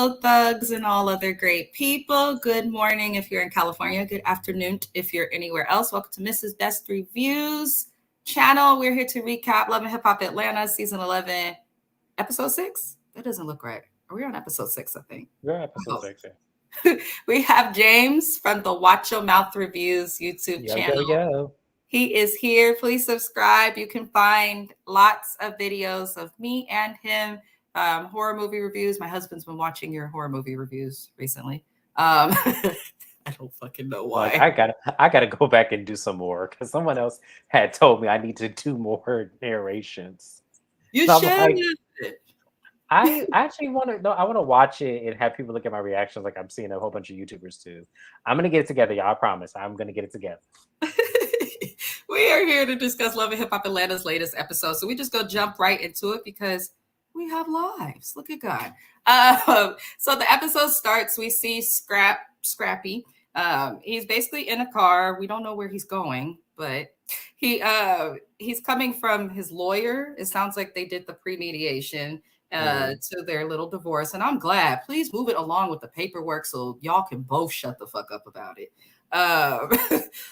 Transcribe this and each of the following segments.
Hello, thugs and all other great people. Good morning if you're in California. Good afternoon if you're anywhere else. Welcome to Mrs. Best Reviews channel. We're here to recap Love and Hip Hop Atlanta, season 11, episode 6. That doesn't look right. Are we on episode 6, I think? We're on episode 6. We have James from the Watch Your Mouth Reviews YouTube channel. Yo. He is here. Please subscribe. You can find lots of videos of me and him. Horror movie reviews. My husband's been watching your horror movie reviews recently. I don't fucking know why. Like, I gotta go back and do some more because someone else had told me I need to do more narrations. You should. I actually want to. No, I want to watch it and have people look at my reactions like I'm seeing a whole bunch of YouTubers too. I'm gonna get it together, y'all. I promise. I'm gonna get it together. We are here to discuss Love and Hip Hop Atlanta's latest episode, so we just go jump right into it because we have lives. Look at God. So the episode starts. We see Scrappy. He's basically in a car. We don't know where he's going, but he's coming from his lawyer. It sounds like they did the pre-mediation to their little divorce, and I'm glad. Please move it along with the paperwork so y'all can both shut the fuck up about it.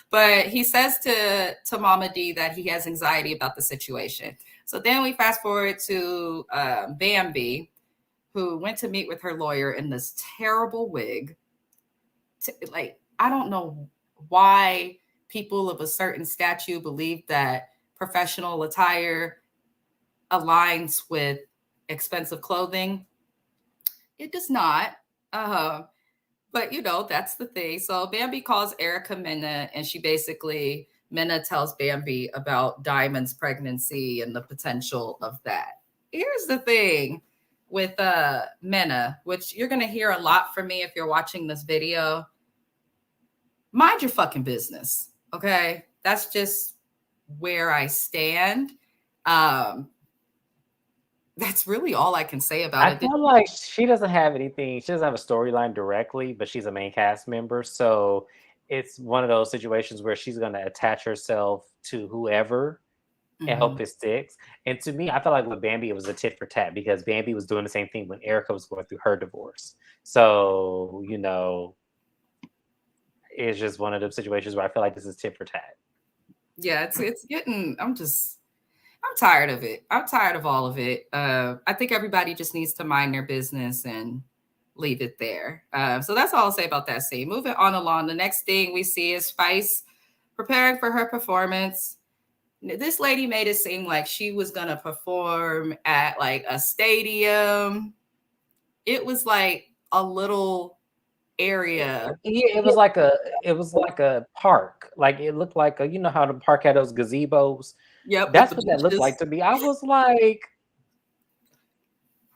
But he says to Mama D that he has anxiety about the situation. So then we fast forward to Bambi, who went to meet with her lawyer in this terrible wig. I don't know why people of a certain stature believe that professional attire aligns with expensive clothing. It does not. But, that's the thing. So Bambi calls Erica Minna, and Minna tells Bambi about Diamond's pregnancy and the potential of that. Here's the thing with Minna, which you're going to hear a lot from me if you're watching this video. Mind your fucking business, okay? That's just where I stand. That's really all I can say about it. I feel like she doesn't have anything. She doesn't have a storyline directly, but she's a main cast member. So it's one of those situations where she's going to attach herself to whoever and hope it sticks. And to me, I felt like with Bambi, it was a tit for tat because Bambi was doing the same thing when Erica was going through her divorce. So, it's just one of those situations where I feel like this is tit for tat. Yeah, it's getting, I'm tired of it. I'm tired of all of it. I think everybody just needs to mind their business and leave it there. So that's all I'll say about that scene. Moving on along, the next thing we see is Spice preparing for her performance. This lady made it seem like she was going to perform at like a stadium. It was like a little area. Yeah, it was like a park. Like it looked like how the park had those gazebos. Yep, that's what that looked like to me. I was like,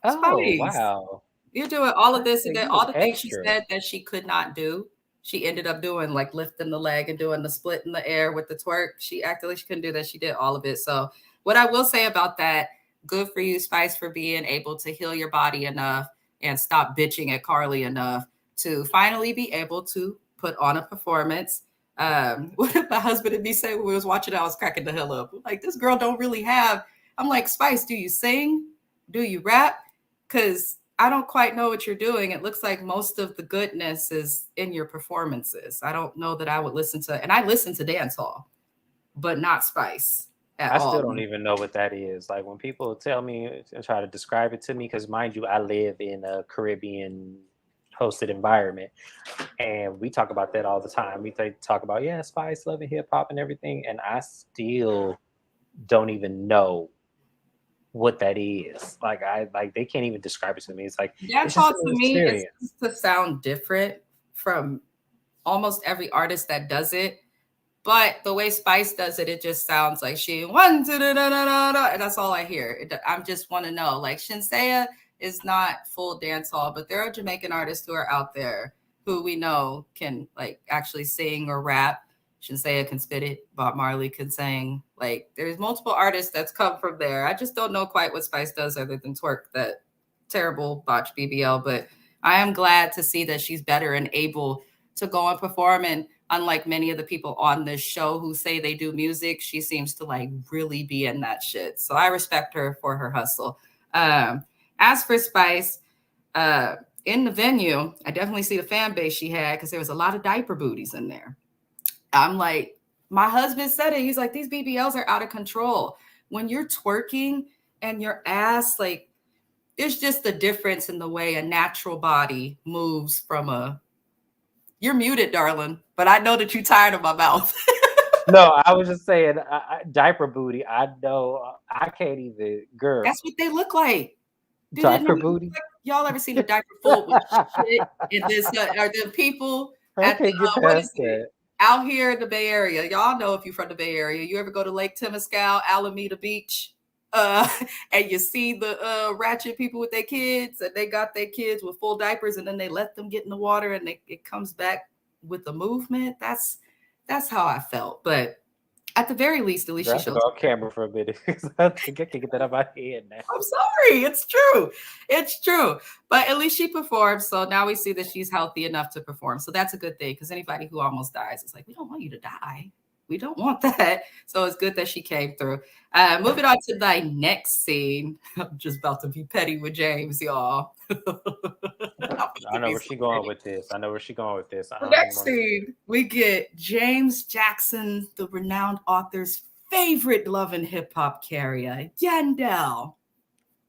Spice. Wow, you're doing all of this, and then all the things she said that she could not do, she ended up doing, like lifting the leg and doing the split in the air with the twerk. She acted like she couldn't do that. She did all of it. So what I will say about that, good for you, Spice, for being able to heal your body enough and stop bitching at Carly enough to finally be able to put on a performance. What did my husband and me say when we was watching? I was cracking the hell up. Like, this girl don't really have. I'm like, Spice, do you sing? Do you rap? Because I don't quite know what you're doing. It looks like most of the goodness is in your performances. I don't know that I would listen to, and I listen to dancehall, but not Spice at all. I still don't even know what that is. Like when people tell me and try to describe it to me, because mind you, I live in a Caribbean hosted environment, and we talk about that all the time. We talk about Spice, Love and Hip Hop and everything, and I still don't even know what that is. Like they can't even describe it to me. It's like dancehall to me is to sound different from almost every artist that does it. But the way Spice does it, it just sounds like she 1 2 da da da da, and that's all I hear. I just want to know, like Shinsea is not full dancehall, but there are Jamaican artists who are out there who we know can like actually sing or rap. Shinsea can spit it. Bob Marley can sing. Like there's multiple artists that's come from there. I just don't know quite what Spice does other than twerk that terrible botch BBL. But I am glad to see that she's better and able to go and perform. And unlike many of the people on this show who say they do music, she seems to like really be in that shit. So I respect her for her hustle. As for Spice, in the venue, I definitely see the fan base she had because there was a lot of diaper booties in there. I'm like, my husband said it. He's like, these BBLs are out of control. When you're twerking and your ass, like, there's just a difference in the way a natural body moves from a. You're muted, darling, but I know that you're tired of my mouth. No, I was just saying, diaper booty. I know I can't even, girl. That's what they look like. Did it not Diaper look booty. like y'all ever seen a diaper full with shit? And this are the people I at the can't get what is past it? that. Out here in the Bay Area. Y'all know if you're from the Bay Area. You ever go to Lake Temescal, Alameda Beach? Uh, and you see the ratchet people with their kids, and they got their kids with full diapers, and then they let them get in the water, and it comes back with the movement. That's how I felt. But at the very least, at least Girl, she I have to shows. go on camera for a minute because I think I can get that out of my head now. I'm sorry. It's true. It's true. But at least she performed. So now we see that she's healthy enough to perform. So that's a good thing because anybody who almost dies is like, we don't want you to die. We don't want that. So it's good that she came through. Moving on to the next scene. I'm just about to be petty with James, y'all. I know where she going with this. I know where she going with this. I The don't even next want to. scene, we get James Jackson, the renowned author's favorite love and hip hop carrier, Yandel,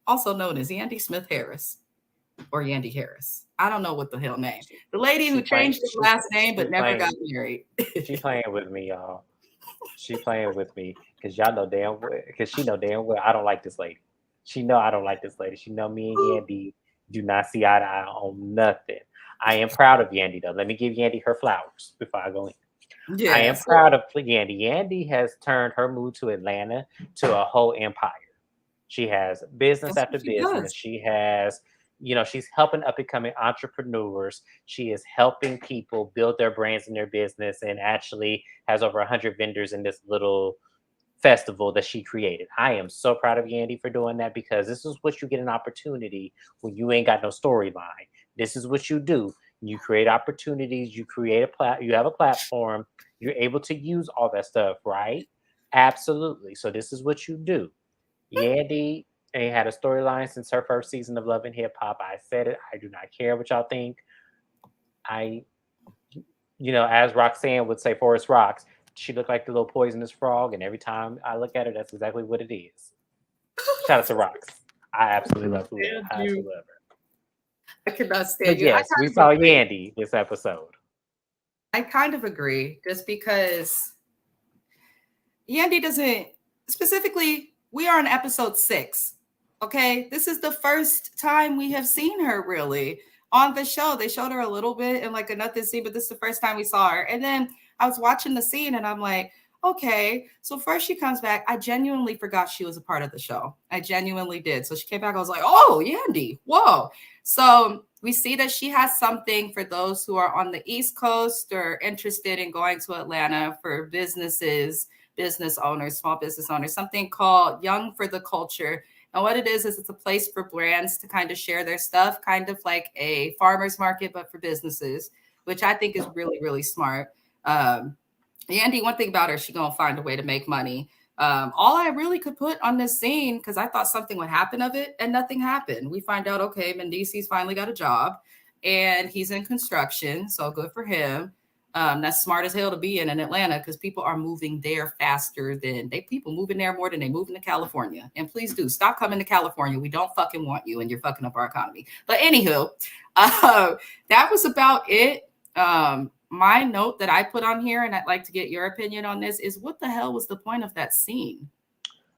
also known as Yandy Smith Harris or Yandy Harris. I don't know what the hell name. The lady who She playing. changed her last name She but never got playing. married. She playing with me, y'all. She playing with me because y'all know damn well. Because she know damn well I don't like this lady. She know I don't like this lady. She know me and Yandy do not see eye to eye on nothing. I am proud of Yandy though. Let me give Yandy her flowers before I go in. I am Yes. proud of Yandy. Yandy has turned her move to Atlanta to a whole empire. She has business That's after what she business. does. She has, she's helping up and coming entrepreneurs. She is helping people build their brands and their business and actually has over 100 vendors in this little festival that she created. I am so proud of Yandy for doing that because this is what you get an opportunity when you ain't got no storyline. This is what you do. You create opportunities, you create you have a platform, you're able to use all that stuff, right? Absolutely. So this is what you do. Yandy ain't had a storyline since her first season of Love and Hip Hop. I said it. I do not care what y'all think. I, as Roxanne would say, Forest Rocks, she looked like the little poisonous frog, and every time I look at her, that's exactly what it is. Shout out to Rocks. I absolutely love her. Stand I you. absolutely love her. I cannot stand But you. yes, we saw Yandy this episode. I kind of agree just because Yandy doesn't specifically, we are on episode 6. Okay. This is the first time we have seen her really on the show. They showed her a little bit in like another scene, but this is the first time we saw her. And then I was watching the scene and I'm like, okay. So first she comes back. I genuinely forgot she was a part of the show. I genuinely did. So she came back. I was like, oh, Yandy. Whoa. So we see that she has something for those who are on the East Coast or interested in going to Atlanta for business owners, small business owners, something called Young for the Culture. And what it is it's a place for brands to kind of share their stuff, kind of like a farmer's market, but for businesses, which I think is really, really smart. Andy, one thing about her, she's going to find a way to make money. All I really could put on this scene, because I thought something would happen of it, and nothing happened. We find out, okay, Mendici's finally got a job, and he's in construction, so good for him. That's smart as hell to be in Atlanta because people are moving there faster than people moving there more than they moving to California. And please do stop coming to California. We don't fucking want you, and you're fucking up our economy. But anywho, that was about it. My note that I put on here, and I'd like to get your opinion on this, is what the hell was the point of that scene?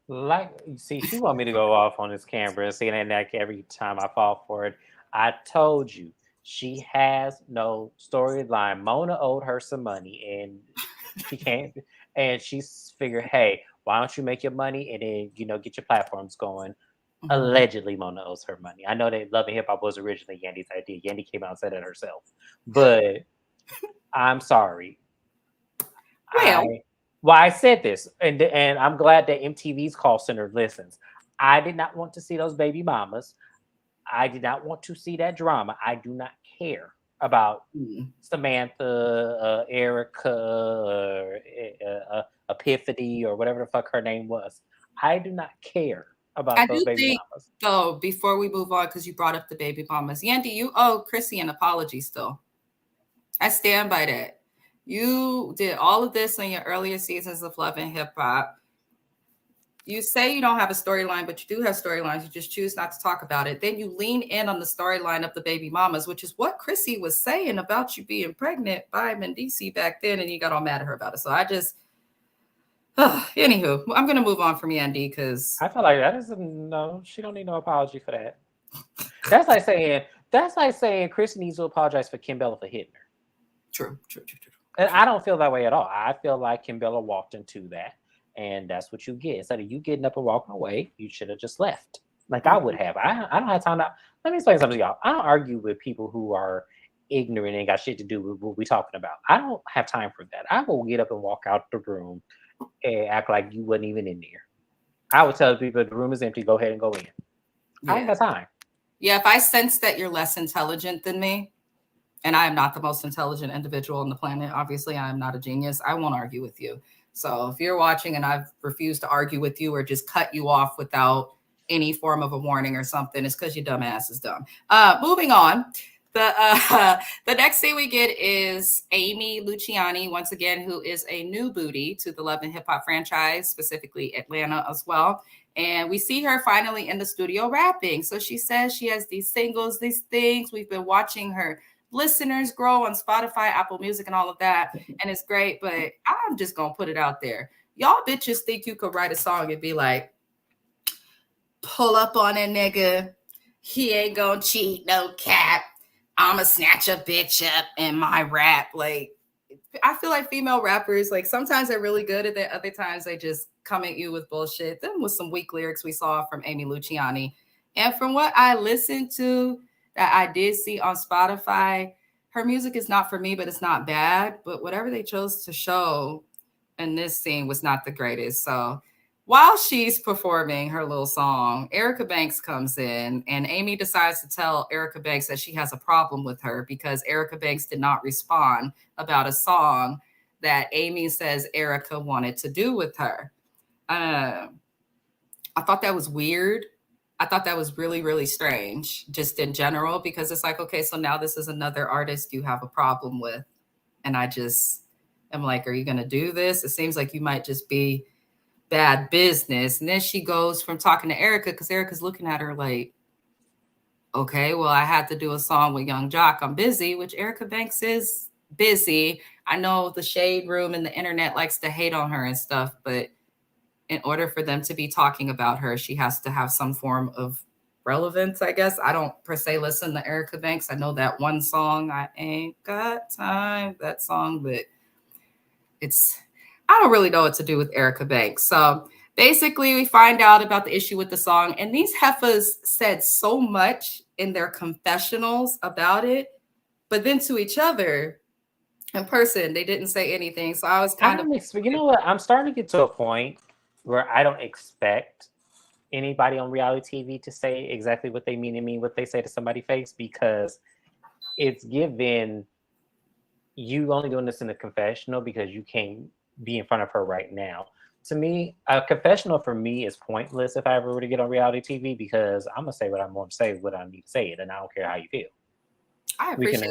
Like, see, she want me to go off on this camera and saying that like every time I fall for it. I told you she has no storyline. Mona owed her some money, and she can't. And she's figured, hey, why don't you make your money and then get your platforms going? Mhm. Allegedly, Mona owes her money. I know that Love and Hip Hop was originally Yandy's idea. Yandy came out and said it herself, but I'm sorry. Well, I said this, and I'm glad that MTV's call center listens. I did not want to see those baby mamas. I did not want to see that drama. I do not care about Samantha, Erica, Epiphany, or whatever the fuck her name was. I do not care about I those do baby think, mamas. though, before we move on, because you brought up the baby mamas, Yandy, you owe Chrissy an apology still. I stand by that. You did all of this in your earlier seasons of Love and Hip Hop. You say you don't have a storyline, but you do have storylines. You just choose not to talk about it. Then you lean in on the storyline of the baby mamas, which is what Chrissy was saying about you being pregnant by Mendici back then, and you got all mad at her about it. So I just, anywho, I'm gonna move on from Yandy because I feel like that is no. She don't need no apology for that. That's like saying Chris needs to apologize for Kim Bella for hitting her. true. And I don't feel that way at all. I feel like Kim Bella walked into that, and that's what you get. Instead of you getting up and walking away, you should have just left. Like I would have. I don't have time to. Let me explain something to y'all. I don't argue with people who are ignorant and got shit to do with what we're talking about. I don't have time for that. I will get up and walk out the room and act like you wasn't even in there. I would tell people the room is empty. Go ahead and go in. I ain't got time. Yeah, if I sense that you're less intelligent than me, and I am not the most intelligent individual on the planet, obviously I am not a genius, I won't argue with you. So if you're watching and I've refused to argue with you or just cut you off without any form of a warning or something, it's because your dumb ass is dumb. Moving on. The next thing we get is Amy Luciani, once again, who is a new booty to the Love and Hip Hop franchise, specifically Atlanta as well. And we see her finally in the studio rapping. So she says she has these singles, these things. We've been watching her listeners grow on Spotify, Apple Music, and all of that. And it's great. But I'm just going to put it out there. Y'all bitches think you could write a song and be like, pull up on a nigga. He ain't going to cheat, no cap. I'ma snatch a bitch up in my rap. Like, I feel like female rappers, like sometimes they're really good at that. Other times they just come at you with bullshit. Then with some weak lyrics we saw from Amy Luciani. And from what I listened to that I did see on Spotify, her music is not for me, but it's not bad. But whatever they chose to show in this scene was not the greatest. So while she's performing her little song, Erica Banks comes in and Amy decides to tell Erica Banks that she has a problem with her because Erica Banks did not respond about a song that Amy says Erica wanted to do with her. I thought that was weird. I thought that was really, really strange, just in general, because it's like, okay, so now this is another artist you have a problem with. And I just am like, are you going to do this? It seems like you might just be bad business. And then she goes from talking to Erica because Erica's looking at her like, okay, well, I had to do a song with Young Jock. I'm busy, which Erica Banks is busy. I know the shade room and the internet likes to hate on her and stuff, but in order for them to be talking about her, she has to have some form of relevance, I guess. I don't per se listen to Erica Banks. I know that one song, I Ain't Got Time, that song, but I don't really know what to do with Erica Banks. So basically, we find out about the issue with the song, and these heifers said so much in their confessionals about it, but then to each other in person, they didn't say anything. So I was kind of, You know what? I'm starting to get to a point where I don't expect anybody on reality TV to say exactly what they mean and mean what they say to somebody's face, because it's given you only doing this in a confessional because you can't be in front of her right now. To me, a confessional for me is pointless if I ever were to get on reality TV, because I'm gonna say what I'm going to say, what I need to say it, and I don't care how you feel. I appreciate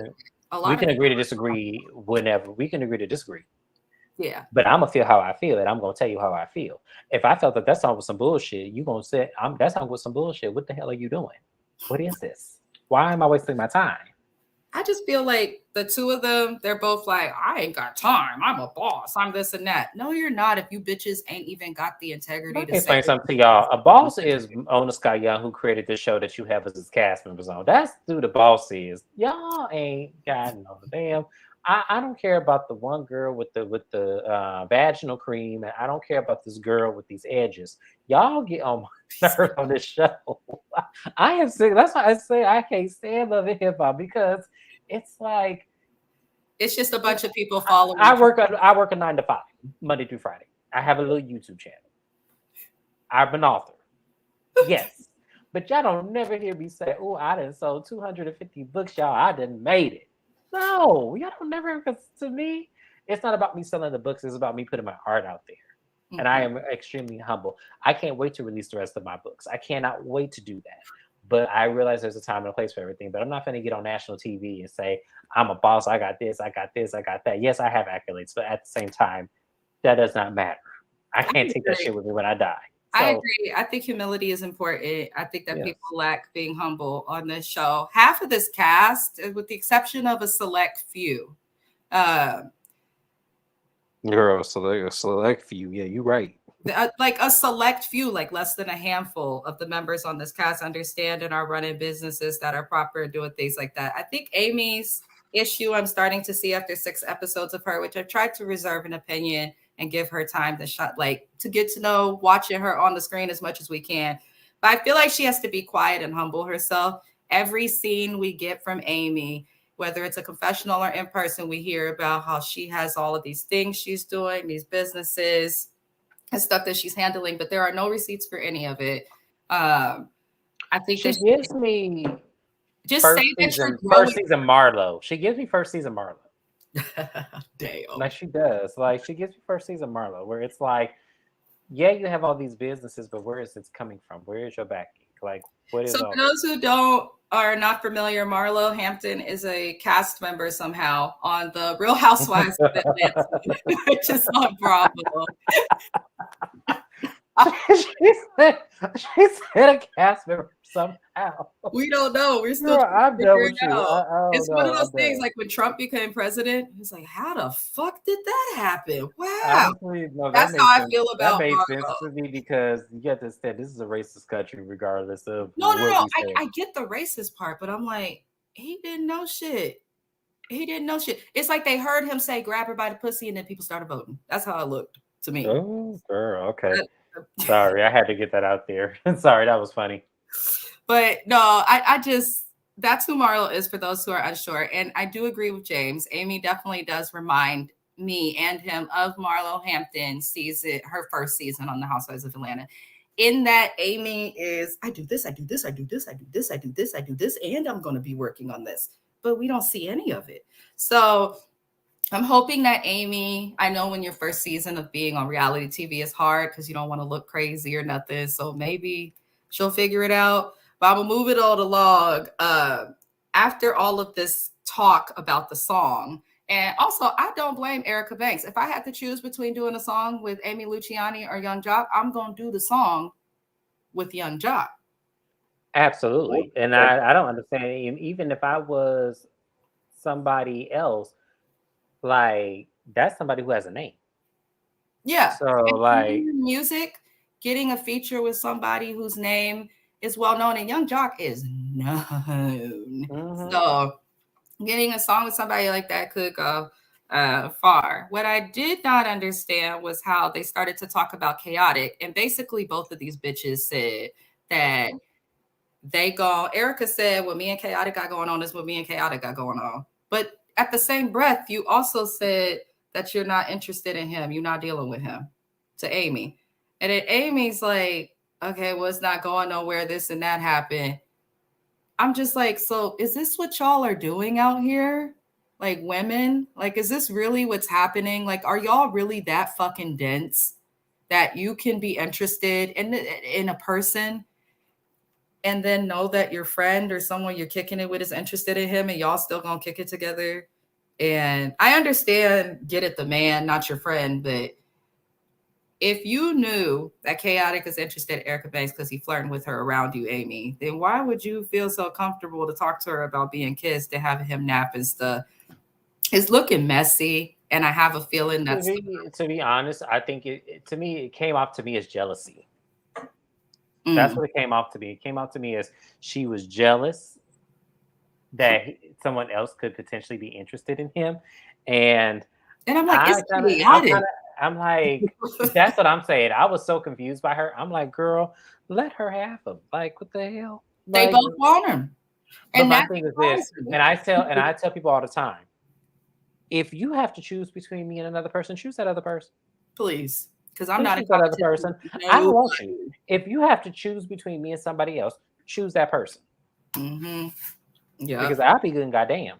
a lot. We can agree to disagree whenever we can agree to disagree. Yeah. But I'm gonna feel how I feel, and I'm gonna tell you how I feel. If I felt that song was some bullshit, you gonna say that song was some bullshit. What the hell are you doing? What is this? Why am I wasting my time? I just feel like the two of them, they're both like, I ain't got time. I'm a boss. I'm this and that. No, you're not. If you bitches ain't even got the integrity Let to me say explain something to y'all. A boss is Ona Sky Young, who created this show that you have as his cast members on. That's who the boss is. Y'all ain't got no damn. I don't care about the one girl with the vaginal cream, and I don't care about this girl with these edges. Y'all get on my nerves on this show. I am sick. That's why I say I can't stand Love and Hip Hop, because it's like it's just a bunch of people following. I work a 9 to 5, Monday through Friday. I have a little YouTube channel. I'm an author. Yes. But y'all don't never hear me say, oh, I done sold 250 books, y'all. I done made it. No, y'all don't never, because to me, it's not about me selling the books. It's about me putting my art out there. and I am extremely humble. I can't wait to release the rest of my books. I cannot wait to do that. But I realize there's a time and a place for everything. But I'm not going to get on national TV and say, I'm a boss. I got this. I got this. I got that. Yes, I have accolades. But at the same time, that does not matter. I can't take that shit with me when I die. So, I agree. I think humility is important. I think that yes. people lack being humble on this show. Half of this cast, with the exception of a select few, Girl, select few. Yeah, you're right. like a select few, like less than a handful of the members on this cast understand and are running businesses that are proper and doing things like that. I think Amy's issue I'm starting to see after 6 episodes of her, which I've tried to reserve an opinion and give her time to get to know watching her on the screen as much as we can. But I feel like she has to be quiet and humble herself. Every scene we get from Amy, whether it's a confessional or in person, we hear about how she has all of these things she's doing, these businesses and stuff that she's handling, but there are no receipts for any of it. I think she gives me just first say that season, you're growing. first season Marlo. She gives me first season Marlo. Damn. Like she does. Like she gives me first season Marlo, where it's like, yeah, you have all these businesses, but where is it coming from? Where is your backing? Like, what is So all for those who are not familiar, Marlo Hampton is a cast member somehow on the Real Housewives of Atlanta, which is on Bravo. she said a cast member somehow. We don't know. We're still trying to figure it out. It's one of those things like when Trump became president, he's like, how the fuck did that happen? Wow. Honestly, no, that's how I feel about that made Marlo. sense to me because you get to understand this is a racist country, regardless of no. I get the racist part, but I'm like, he didn't know shit. It's like they heard him say grab her by the pussy and then people started voting. That's how it looked to me. Oh, girl, okay. Sorry, I had to get that out there. Sorry, that was funny. But no, I just, that's who Marlo is for those who are unsure. And I do agree with James. Amy definitely does remind me and him of Marlo Hampton season, her first season on the Housewives of Atlanta. In that Amy is, I do this, and I'm going to be working on this. But we don't see any of it. So I'm hoping that Amy, I know when your first season of being on reality TV is hard because you don't want to look crazy or nothing. So maybe she'll figure it out. But I'm going to move it all along. After all of this talk about the song, and also I don't blame Erica Banks. If I had to choose between doing a song with Amy Luciani or Young Jock, I'm going to do the song with Young Jock. Absolutely. And I don't understand, even if I was somebody else, like that's somebody who has a name. Yeah. So like music, getting a feature with somebody whose name is well known, and Young Jock is known. So getting a song with somebody like that could go far. What I did not understand was how they started to talk about Chaotic, and basically both of these bitches said that Erica said what me and Chaotic got going on is what me and Chaotic got going on. But at the same breath, you also said that you're not interested in him. You're not dealing with him to Amy. And then Amy's like, okay, well, it's not going nowhere. This and that happened. I'm just like, so is this what y'all are doing out here? Like women? Like, is this really what's happening? Like, are y'all really that fucking dense that you can be interested in a person and then know that your friend or someone you're kicking it with is interested in him and y'all still gonna kick it together? And I understand, get it, the man, not your friend, but if you knew that Chaotic is interested in Erica Banks because he's flirting with her around you, Amy, then why would you feel so comfortable to talk to her about being kissed and having him nap and stuff? It's looking messy, and I have a feeling that's... To be honest, I think it came off to me as jealousy. That's what it came off to me. It came off to me as she was jealous that someone else could potentially be interested in him. And I'm like, I'm like, that's what I'm saying. I was so confused by her. I'm like, girl, let her have him. Like, what the hell? They both want him. And my thing is this, and I tell people all the time, if you have to choose between me and another person, choose that other person. Please. Because I'm not that other person. I don't want you. If you have to choose between me and somebody else, choose that person. Yeah. Because I'll be good and goddamn.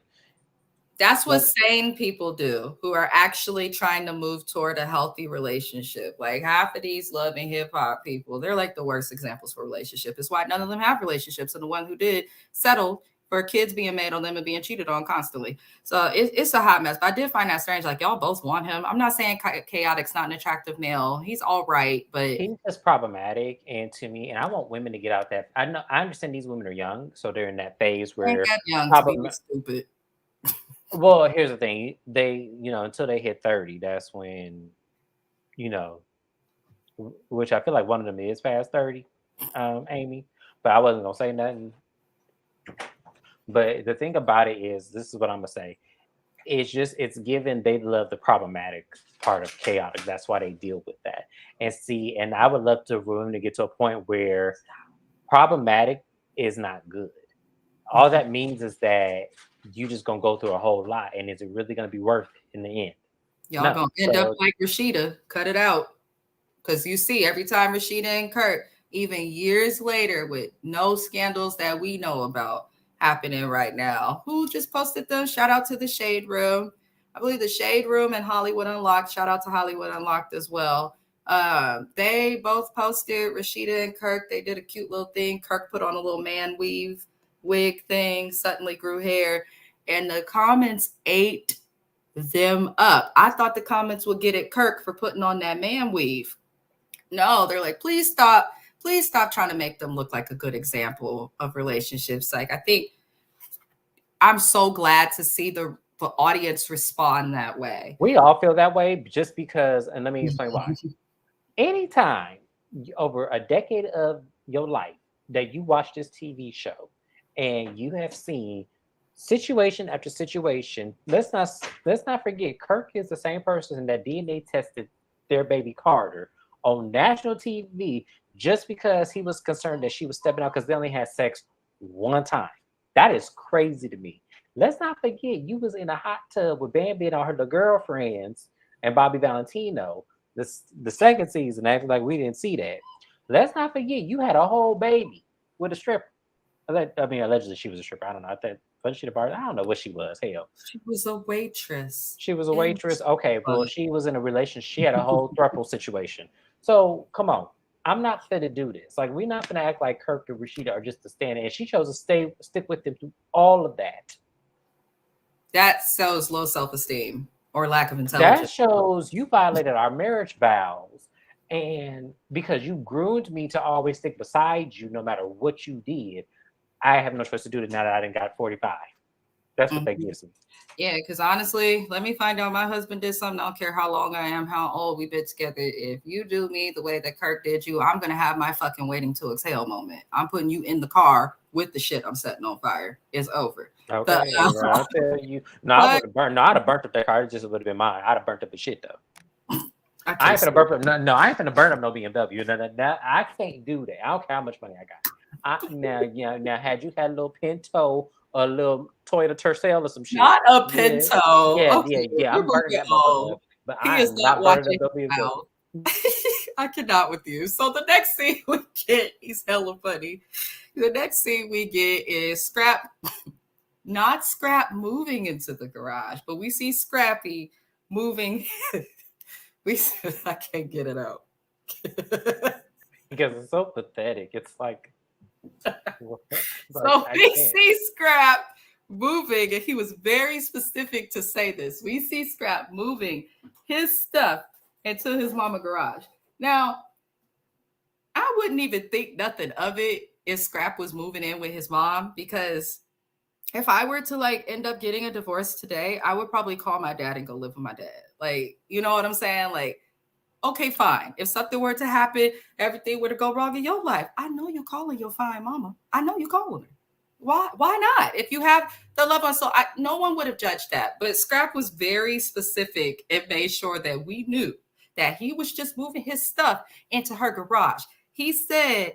That's what sane people do who are actually trying to move toward a healthy relationship. Like half of these love and hip hop people, they're like the worst examples for relationship. It's why none of them have relationships. And the one who did settled for kids being made on them and being cheated on constantly. So it's a hot mess. But I did find that strange. Like y'all both want him. I'm not saying Chaotic's not an attractive male. He's all right, but he's just problematic. And to me, and I want women to get out that. I understand these women are young, so they're in that phase ain't where that young to be problem. stupid. Well, here's the thing. They, until they hit 30, that's when, you know, which I feel like one of them is past 30, Amy. But I wasn't gonna say nothing. But the thing about it is, this is what I'm gonna say. It's given they love the problematic part of chaotic. That's why they deal with that. And see, and I would love to room to get to a point where problematic is not good. All that means is that you just gonna go through a whole lot, and is it really gonna be worth it in the end? Y'all No. gonna end up like Rashida. Cut it out. Because you see, every time Rashida and Kurt, even years later, with no scandals that we know about happening right now, who just posted them? Shout out to the Shade Room. I believe the Shade Room and Hollywood Unlocked. Shout out to Hollywood Unlocked as well. They both posted Rashida and Kirk. They did a cute little thing. Kirk put on a little man weave wig thing, suddenly grew hair, and the comments ate them up. I thought the comments would get at Kirk for putting on that man weave. No, they're like, please stop trying to make them look like a good example of relationships. Like, I think I'm so glad to see the audience respond that way. We all feel that way just because, and let me explain why. Anytime over a decade of your life that you watch this TV show and you have seen situation after situation, let's not forget Kirk is the same person that DNA tested their baby Carter on national TV just because he was concerned that she was stepping out because they only had sex one time. That is crazy to me. Let's not forget you was in a hot tub with Bambi and all her girlfriends and Bobby Valentino the second season, acting like we didn't see that. Let's not forget you had a whole baby with a stripper. I mean, allegedly she was a stripper. I don't know. I thought was she the bar? I don't know what she was. Hell, she was a waitress. She was a waitress. Okay, well, she was in a relationship. She had a whole throuple situation. So come on, I'm not fit to do this. Like we're not gonna act like Kirk and Rashida are just to stand. And she chose to stick with them through all of that. That shows low self-esteem or lack of intelligence. That shows you violated our marriage vows. And because you groomed me to always stick beside you no matter what you did, I have no choice to do it now that I done got 45. That's what that gives me. Yeah, because honestly, let me find out my husband did something. I don't care how long I am, how old we've been together. If you do me the way that Kirk did you, I'm going to have my fucking waiting to exhale moment. I'm putting you in the car with the shit I'm setting on fire. It's over. Okay, I'll tell you. No, I would have burnt. No, I'd have burnt up that car. It just would have been mine. I'd have burnt up the shit though. I ain't finna burn up. No, I ain't finna burn up no BMW. No, I can't do that. I don't care how much money I got. Now, had you had a little Pinto, a little Toyota Tercel, or some shit, not a Pinto. Yeah. I'm burning that motherfucker. But he is not watching. I cannot with you. So the next scene we get, he's hella funny. The next scene we get is Scrap. Not Scrap moving into the garage, but we see Scrappy moving. I can't get it out. Because it's so pathetic. It's like. So we see Scrap moving, and he was very specific to say this. We see Scrap moving his stuff into his mama garage. Now, I wouldn't even think nothing of it if Scrap was moving in with his mom, because if I were to like end up getting a divorce today, I would probably call my dad and go live with my dad. Like, you know what I'm saying? Like, okay, fine. If something were to happen, everything were to go wrong in your life, I know you're calling your fine mama. I know you're calling her. Why not? If you have the love on, so no one would have judged that. But Scrap was very specific and made sure that we knew that he was just moving his stuff into her garage. He said,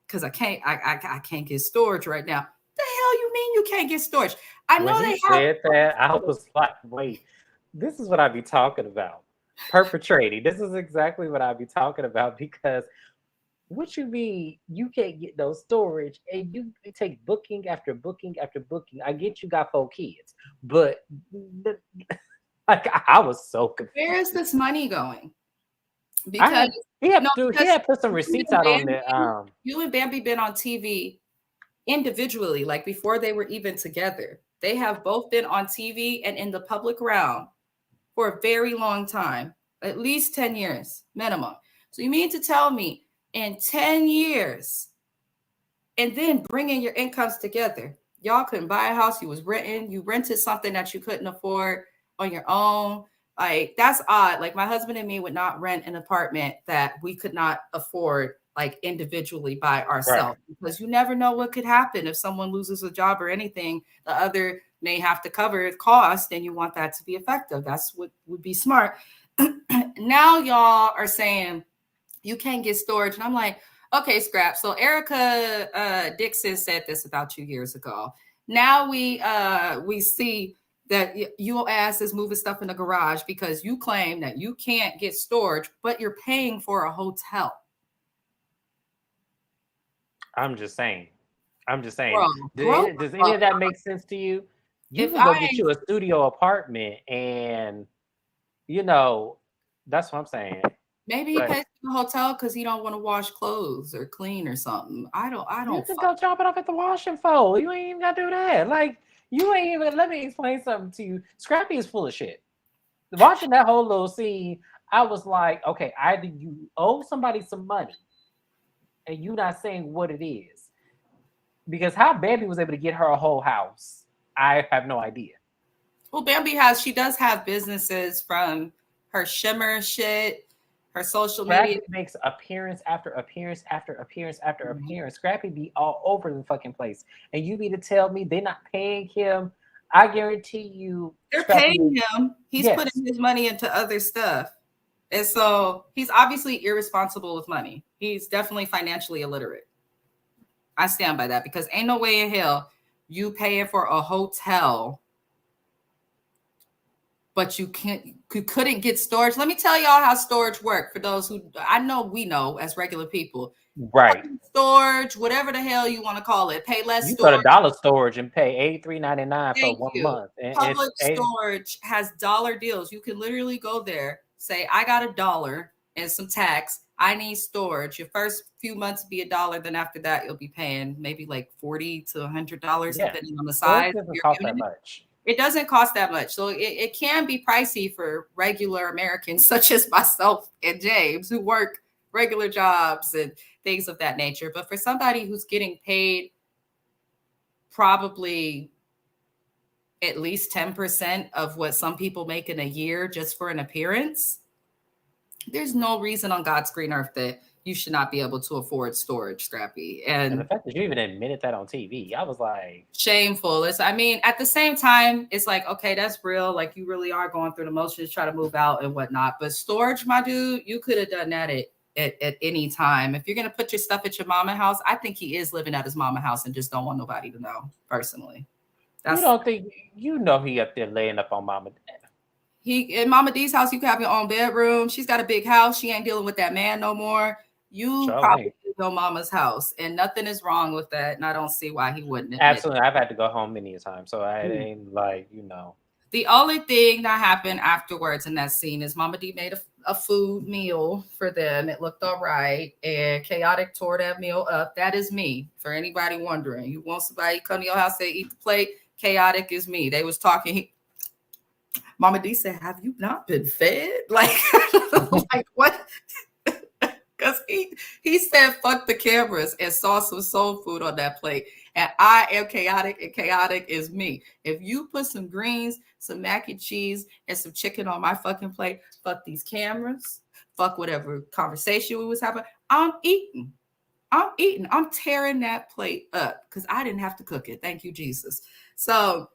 because I can't get storage right now. The hell you mean you can't get storage? I know when he said that, I was like, wait, this is what I be talking about. Perpetrating. This is exactly what I be talking about, because what you mean you can't get no storage and you take booking after booking after booking? I get you got 4 kids, but like I was so Where is confused. this money going? I Because had he had no, he because had put some you receipts and out on the Bambi, you and Bambi been on TV individually, like before they were even together. They have both been on TV and in the public realm for a very long time, at least 10 years minimum. So you mean to tell me in 10 years and then bringing your incomes together, y'all couldn't buy a house, you was renting, you rented something that you couldn't afford on your own. Like that's odd. Like my husband and me would not rent an apartment that we could not afford like individually by right. ourselves, because you never know what could happen if someone loses a job or anything. The other may have to cover the cost, and you want that to be effective. That's what would be smart. Now y'all are saying you can't get storage. And I'm like, okay, Scrap. So Erica Dixon said this about 2 years ago. Now we see that your ass is moving stuff in the garage because you claim that you can't get storage, but you're paying for a hotel. I'm just saying. I'm just saying. Bro, grow Does any up. of that make sense to you? You If can go I get you a studio apartment, and you know that's what I'm saying. maybe he But pays for the hotel because he don't want to wash clothes or clean or something. I you don't can fuck. go drop it off at the washing fold. You ain't even gotta do that. Like you ain't even. Let me explain something to you. Scrappy is full of shit. Watching that whole little scene, I was like, okay, either you owe somebody some money, and you not saying what it is, because how Bambi was able to get her a whole house, I have no idea. Well, Bambi she does have businesses from her shimmer shit, her social media. Scrappy makes appearance after appearance after appearance after Mhm. appearance. Scrappy be all over the fucking place. And you mean to tell me they're not paying him? I guarantee you, They're Scrappy paying is, him. He's yes. putting his money into other stuff. And so he's obviously irresponsible with money. He's definitely financially illiterate. I stand by that because ain't no way in hell you paying for a hotel, but you couldn't get storage. Let me tell y'all how storage work for those who I know we know as regular people. Right. Storage, whatever the hell you want to call it, pay less You go to storage. Dollar Storage and pay $83.99 for Thank one you. month. And it's Public storage has dollar deals. You can literally go there, say, I got $1 and some tax. I need storage. Your first few months be $1. Then after that, you'll be paying maybe like $40 to $100, yeah. depending on the Storage size of doesn't your cost that unit. much. It doesn't cost that much. So it can be pricey for regular Americans, such as myself and James, who work regular jobs and things of that nature. But for somebody who's getting paid probably at least 10% of what some people make in a year just for an appearance, there's no reason on God's green earth that you should not be able to afford storage, Scrappy. And the And fact that you even admitted that on TV, I was like, shameful. I mean, at the same time, it's like, okay, that's real. Like you really are going through the motions, try to move out and whatnot. But storage, my dude, you could have done that at any time. If you're gonna put your stuff at your mama house, I think he is living at his mama house and just don't want nobody to know personally. you That's don't think, you know, he up there laying up on Mama. he in Mama D's house. You can have your own bedroom. She's got a big house. She ain't dealing with that man no more. You probably Charlie. your mama's house, and nothing is wrong with that. And I don't see why he wouldn't admit Absolutely. I've had to go home many a time. So I it. ain't like, you know. The only thing that happened afterwards in that scene is Mama D made a food meal for them. It looked all right, and Chaotic tore that meal up. That is me. For anybody wondering, you want somebody to come to your house, they eat the plate. Chaotic is me. They was talking. Mama D said, "Have you not been fed?" Like, like what? Because he said, "Fuck the cameras," and saw some soul food on that plate. And I am chaotic, and chaotic is me. If you put some greens, some mac and cheese, and some chicken on my fucking plate, fuck these cameras, fuck whatever conversation we was having. I'm eating. I'm eating. I'm tearing that plate up because I didn't have to cook it. Thank you, Jesus. So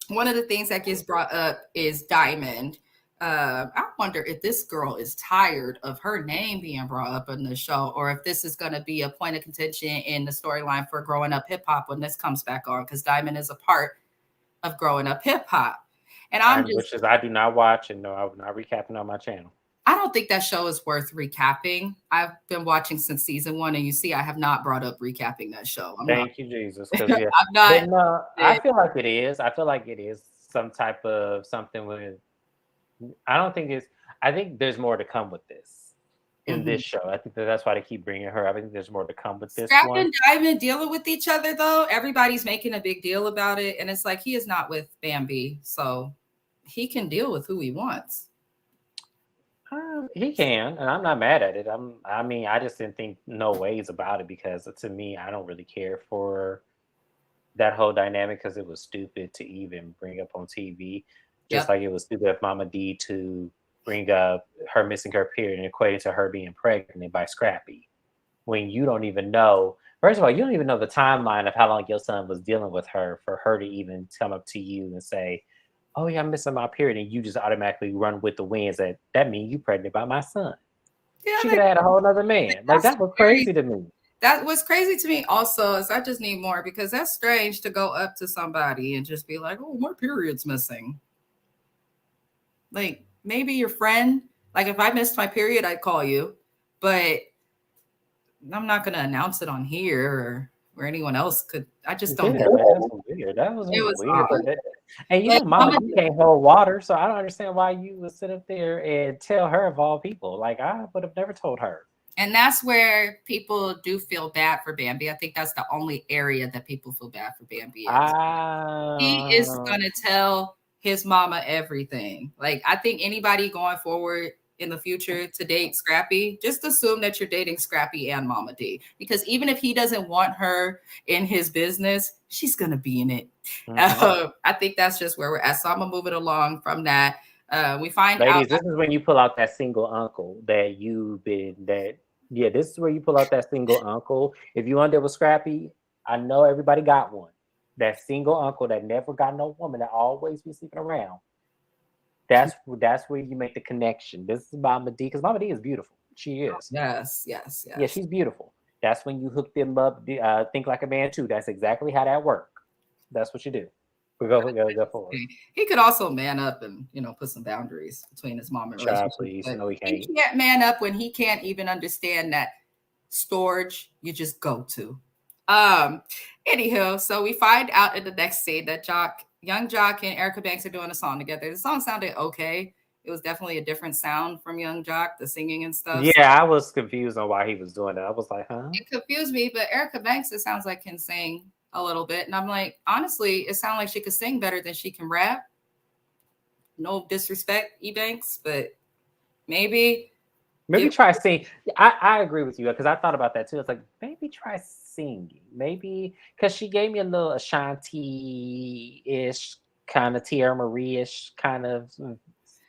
one of the things that gets brought up is Diamond. I wonder if this girl is tired of her name being brought up in the show, or if this is going to be a point of contention in the storyline for Growing Up Hip Hop when this comes back on, because Diamond is a part of Growing Up Hip Hop. And I'm just Which is I do not watch, and no, I will not recapping on my channel. I don't think that show is worth recapping. I've been watching since season 1, and you see, I have not brought up recapping that show. Thank you, Jesus. Because I'm yeah, not. but no, I feel like it is. I feel like it is some type of something with. I don't think it's. I think there's more to come with this in Mhm. this show. I think that's why they keep bringing her. I think there's more to come with this Scrap one. and Diamond dealing with each other, though. Everybody's making a big deal about it, and it's like he is not with Bambi, so he can deal with who he wants. He can, and I'm not mad at it. I mean, I just didn't think no ways about it because to me, I don't really care for that whole dynamic because it was stupid to even bring up on TV. Just Yep. like it was stupid of Mama D to bring up her missing her period and equate it to her being pregnant by Scrappy. When you don't even know, first of all, you don't even know the timeline of how long your son was dealing with her for her to even come up to you and say, "Oh yeah, I'm missing my period," and you just automatically run with the winds that means you pregnant by my son. Yeah, She could like, have had a whole other man. Like that's that was very. crazy to me. That was crazy to me. Also, is I just need more because that's strange to go up to somebody and just be like, "Oh, my period's missing." Like maybe your friend. Like if I missed my period, I'd call you, but I'm not going to announce it on here or anyone else could. I just don't Yeah, get like it. that's weird. That was It just was weird. odd. And you But know, Mama Mama, D can't hold water, so I don't understand why you would sit up there and tell her of all people. Like I would have never told her. and that's where people do feel bad for Bambi. I think that's the only area that people feel bad for Bambi is. He is Ah, gonna tell his mama everything. Like I think anybody going forward in the future to date Scrappy, just assume that you're dating Scrappy and Mama D. Because even if he doesn't want her in his business, she's gonna be in it. mhm. I think that's just where we're at. So I'm gonna move it along from that. We find out. Ladies, this is when you pull out that single uncle that you've been that. Yeah, this is where you pull out that single uncle. If you under with Scrappy, I know everybody got one. That single uncle that never got no woman that always be sleeping around. That's where you make the connection. This is Mama D because Mama D is beautiful. She is. Yes, yes, Yeah, yes. she's beautiful. That's when you hook them up. Think like a man too. That's exactly how that works. That's what you do. We go forward. He could also man up and put some boundaries between his mom and Child, relationship. please. But No, we he can't. can't man up when he can't even understand that storage you just go to. Um, Anywho, so we find out in the next scene that young Jock and Erica Banks are doing a song together. The song sounded okay. It was definitely a different sound from Young Jock, the singing and stuff. So Yeah, I was confused on why he was doing that. I was like, huh? it confused me, but Erica Banks, it sounds like can sing a little bit. And I'm like, honestly, it sounds like she could sing better than she can rap. No disrespect, E Banks, but maybe Maybe give. try sing. I agree with you because I thought about that too. It's like maybe try singing. Maybe because she gave me a little Ashanti-ish kind of Tierra Marie-ish kind of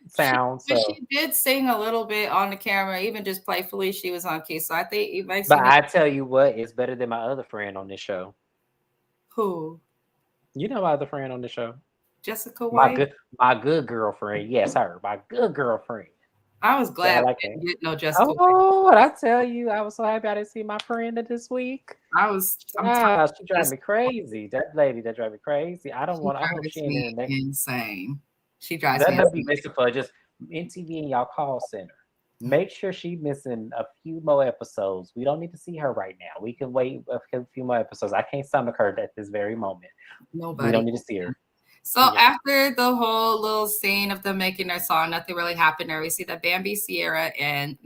sound. But So, she did sing a little bit on the camera, even just playfully. She was on key, so I think E Banks, but you need I tell you what, it's better than my other friend on this show. who You know my other friend on the show. Jessica My White. good my good girlfriend. Yes, her. My good girlfriend. I was Yeah, I glad like we that. didn't get no Jessica White. Oh, what I tell you, I was so happy I didn't see my friend this week. I'm tired Ah, she of drive Jessica me White. crazy. That lady that drive me crazy. I don't She want. I hope she drives ain't me in the next. insane. She drives me That be insane. missing for just NTV and y'all call center. Make sure she missing a few more episodes. We don't need to see her right now. We can wait a few more episodes. I can't stomach her at this very moment. We Nobody don't need to see can. her. So Yeah. after the whole little scene of them making their song, nothing really happened there. We see that Bambi, Sierra, and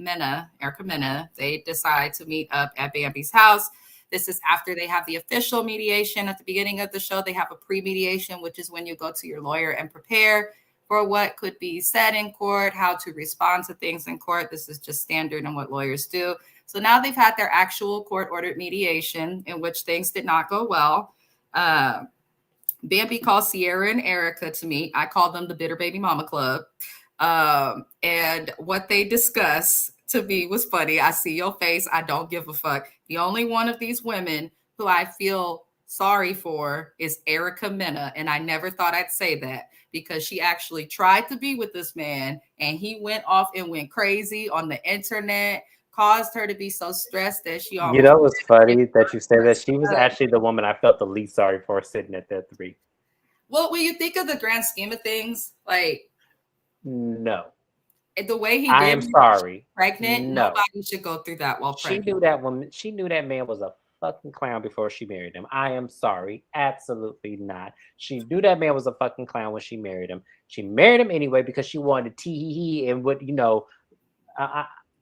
Erica Mena, they decide to meet up at Bambi's house. This is after they have the official mediation at the beginning of the show. They have a pre-mediation, which is when you go to your lawyer and prepare for what could be said in court, how to respond to things in court. This is just standard in what lawyers do. So now they've had their actual court-ordered mediation in which things did not go well. Bambi calls Sierra and Erica to meet. I call them the Bitter Baby Mama Club. And what they discuss to me was funny. I see your face. I don't give a fuck. The only one of these women who I feel sorry for is Erica Mena. And I never thought I'd say that because she actually tried to be with this man and he went off and went crazy on the internet, caused her to be so stressed that she You almost. know what's funny that you said that she was actually the woman I felt the least sorry for sitting at that three. Well, when you think of the grand scheme of things, like No. the way he I did am sorry. pregnant, No. nobody should go through that while She pregnant. knew that woman. She knew that man was a fucking clown before she married him. I am sorry, absolutely not. She knew that man was a fucking clown when she married him. She married him anyway because she wanted tee hee hee and what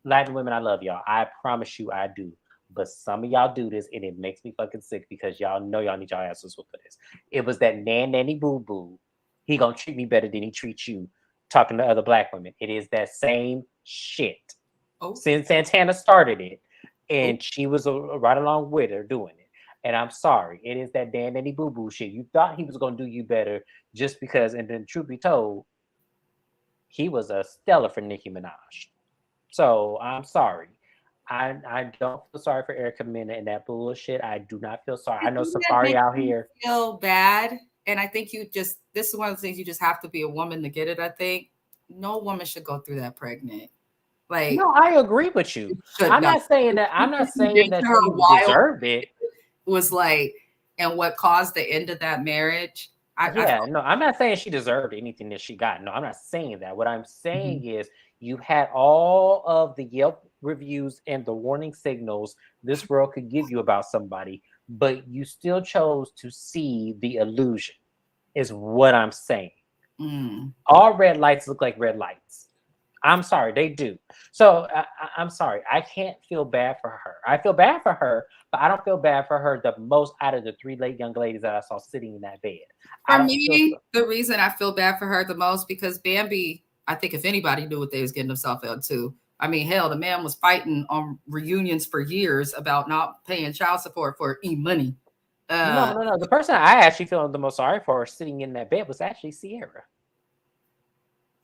Latin women, I love y'all. I promise you, I do. But some of y'all do this, and it makes me fucking sick because y'all know y'all need y'all asses whooped for this. It was that nanny boo boo. He gonna treat me better than he treats you. Talking to other black women, it is that same shit. Oh, Since Santana started it, oh. and she was right along with her doing it. And I'm sorry, it is that nanny boo boo shit. You thought he was gonna do you better just because, and then truth be told, he was a stellar for Nicki Minaj. So I'm sorry. I don't feel sorry for Erica Mena and that bullshit. I do not feel sorry. The I know thing that Safari makes out me here. feel bad, and I think this is one of the things you just have to be a woman to get it. I think no woman should go through that pregnant. Like, No, I agree with you. should I'm not. not saying that. I'm not He did saying that to her she wild deserved it. was like, and what caused the end of that marriage. I Yeah, no, I'm not saying she deserved anything that she got. No, I'm not saying that. What I'm saying is you had all of the Yelp reviews and the warning signals this world could give you about somebody, but you still chose to see the illusion, is what I'm saying. All red lights look like red lights. I'm sorry, they do. So I'm sorry. I can't feel bad for her. I feel bad for her, but I don't feel bad for her the most out of the three late young ladies that I saw sitting in that bed. I For don't feel me, the reason I feel bad for her the most because Bambi, I think if anybody knew what they was getting themselves into, I mean, hell, the man was fighting on reunions for years about not paying child support for money. no. The person I actually feel the most sorry for sitting in that bed was actually Sierra.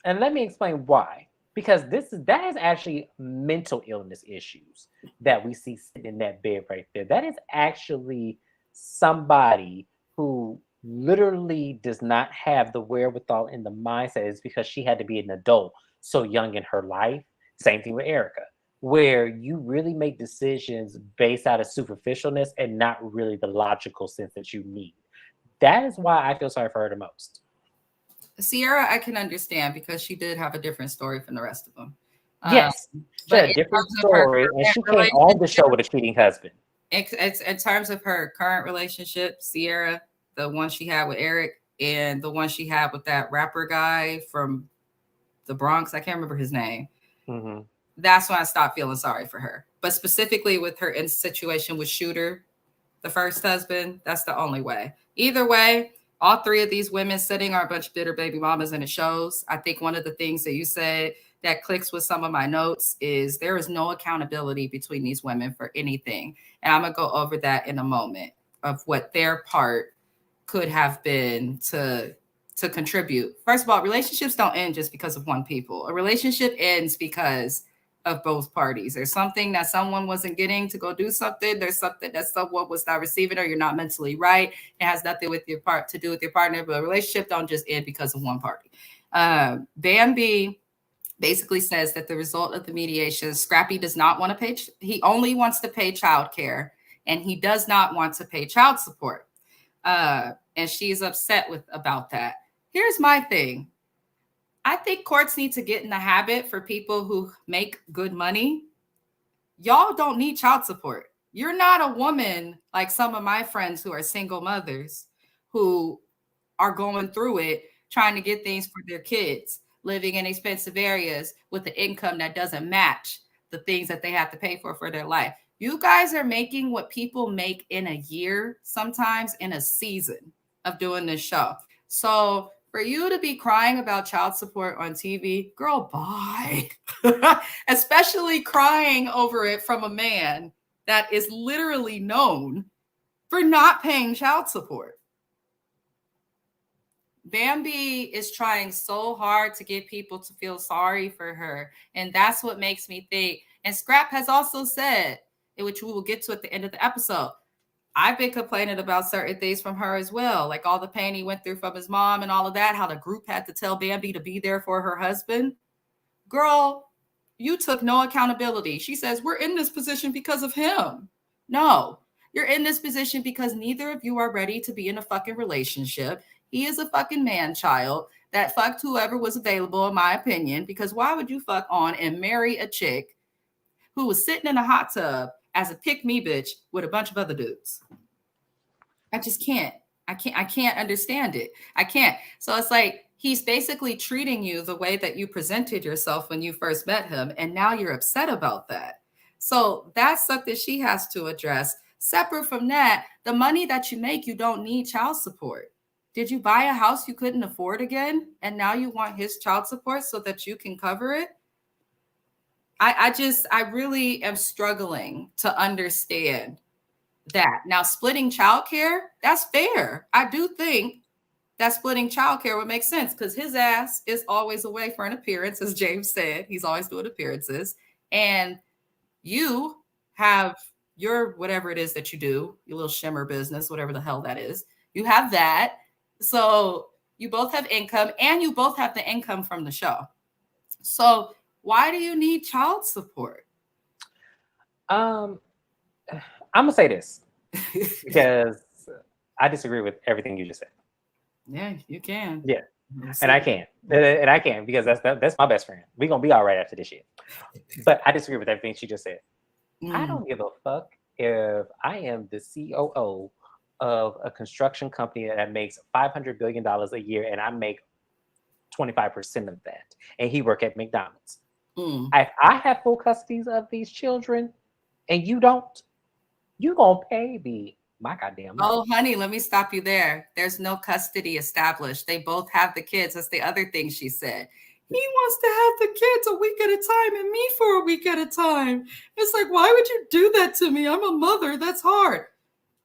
And let me explain why. Because that is actually mental illness issues that we see sitting in that bed right there. That is actually somebody who literally does not have the wherewithal in the mindset. It's because she had to be an adult so young in her life. Same thing with Erica, where you really make decisions based out of superficialness and not really the logical sense that you need. That is why I feel sorry for her the most. Sierra, I can understand because she did have a different story from the rest of them. Yes, she But had in a different terms of her story, and current she came on the relationship, show with a cheating husband. in terms of her current relationship, Sierra, the one she had with Eric, and the one she had with that rapper guy from the Bronx, I can't remember his name. Mm-hmm. That's when I stopped feeling sorry for her. But specifically with her in situation with Shooter, the first husband, that's the only way. Either way, all three of these women sitting are a bunch of bitter baby mamas, and it shows. I think one of the things that you said that clicks with some of my notes is there is no accountability between these women for anything. And I'm going to go over that in a moment of what their part could have been to contribute. First of all, relationships don't end just because of one people. A relationship ends because of both parties. There's something that someone wasn't getting to go do something. There's something that someone was not receiving, or you're not mentally right. It has nothing with your part to do with your partner. But a relationship don't just end because of one party. Bambi basically says that the result of the mediation, Scrappy does not want to pay. He only wants to pay childcare, and he does not want to pay child support. And she's upset about that. Here's my thing. I think courts need to get in the habit for people who make good money. Y'all don't need child support. You're not a woman like some of my friends who are single mothers who are going through it, trying to get things for their kids, living in expensive areas with an income that doesn't match the things that they have to pay for their life. You guys are making what people make in a year, sometimes in a season of doing this show. So for you to be crying about child support on TV, girl, bye. Especially crying over it from a man that is literally known for not paying child support. Bambi is trying so hard to get people to feel sorry for her. And that's what makes me think. And Scrap has also said, which we will get to at the end of the episode, I've been complaining about certain things from her as well, like all the pain he went through from his mom and all of that, how the group had to tell Bambi to be there for her husband. Girl, you took no accountability. She says, we're in this position because of him. No, you're in this position because neither of you are ready to be in a fucking relationship. He is a fucking man child. that fucked whoever was available, in my opinion, because why would you fuck on and marry a chick who was sitting in a hot tub as a pick-me bitch with a bunch of other dudes? I just can't. I can't understand it. I can't. So it's like he's basically treating you the way that you presented yourself when you first met him, and now you're upset about that. So that's something she has to address. Separate from that, the money that you make, you don't need child support. Did you buy a house you couldn't afford again, and now you want his child support so that you can cover it? I really am struggling to understand that. Now, splitting childcare, that's fair. I do think that splitting childcare would make sense because his ass is always away for an appearance, as James said. He's always doing appearances. And you have your whatever it is that you do, your little shimmer business, whatever the hell that is. You have that. So you both have income and you both have the income from the show. So why do you need child support? I'm gonna say this because I disagree with everything you just said. Yeah, you can. Yeah, and I can, because that's my best friend. We're gonna be all right after this shit. But I disagree with everything she just said. I don't give a fuck if I am the COO of a construction company that makes $500 billion a year, and I make 25% of that, and he work at McDonald's. If I have full custody of these children, and you don't, you gonna pay me my goddamn money. Oh, honey, let me stop you there. There's no custody established. They both have the kids. That's the other thing she said. He wants to have the kids a week at a time and me for a week at a time. It's like, why would you do that to me? I'm a mother. That's hard.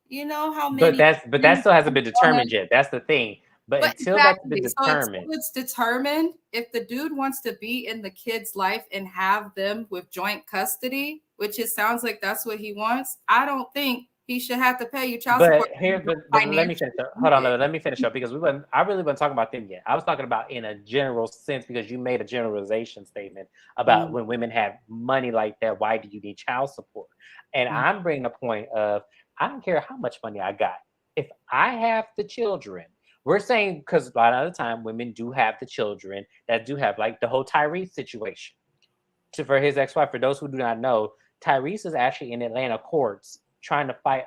You know how many? But that still hasn't been determined yet. That's the thing. But until that's been determined, so it's determined. If the dude wants to be in the kid's life and have them with joint custody, which it sounds like that's what he wants, I don't think he should have to pay you child support. But let me finish up. Hold on, let me finish up because I really wasn't talking about them yet. I was talking about in a general sense because you made a generalization statement about when women have money like that, why do you need child support? And I'm bringing the point of I don't care how much money I got. If I have the children, we're saying because a lot of the time women do have the children that do have like the whole Tyrese situation. For his ex-wife, for those who do not know, Tyrese is actually in Atlanta courts trying to fight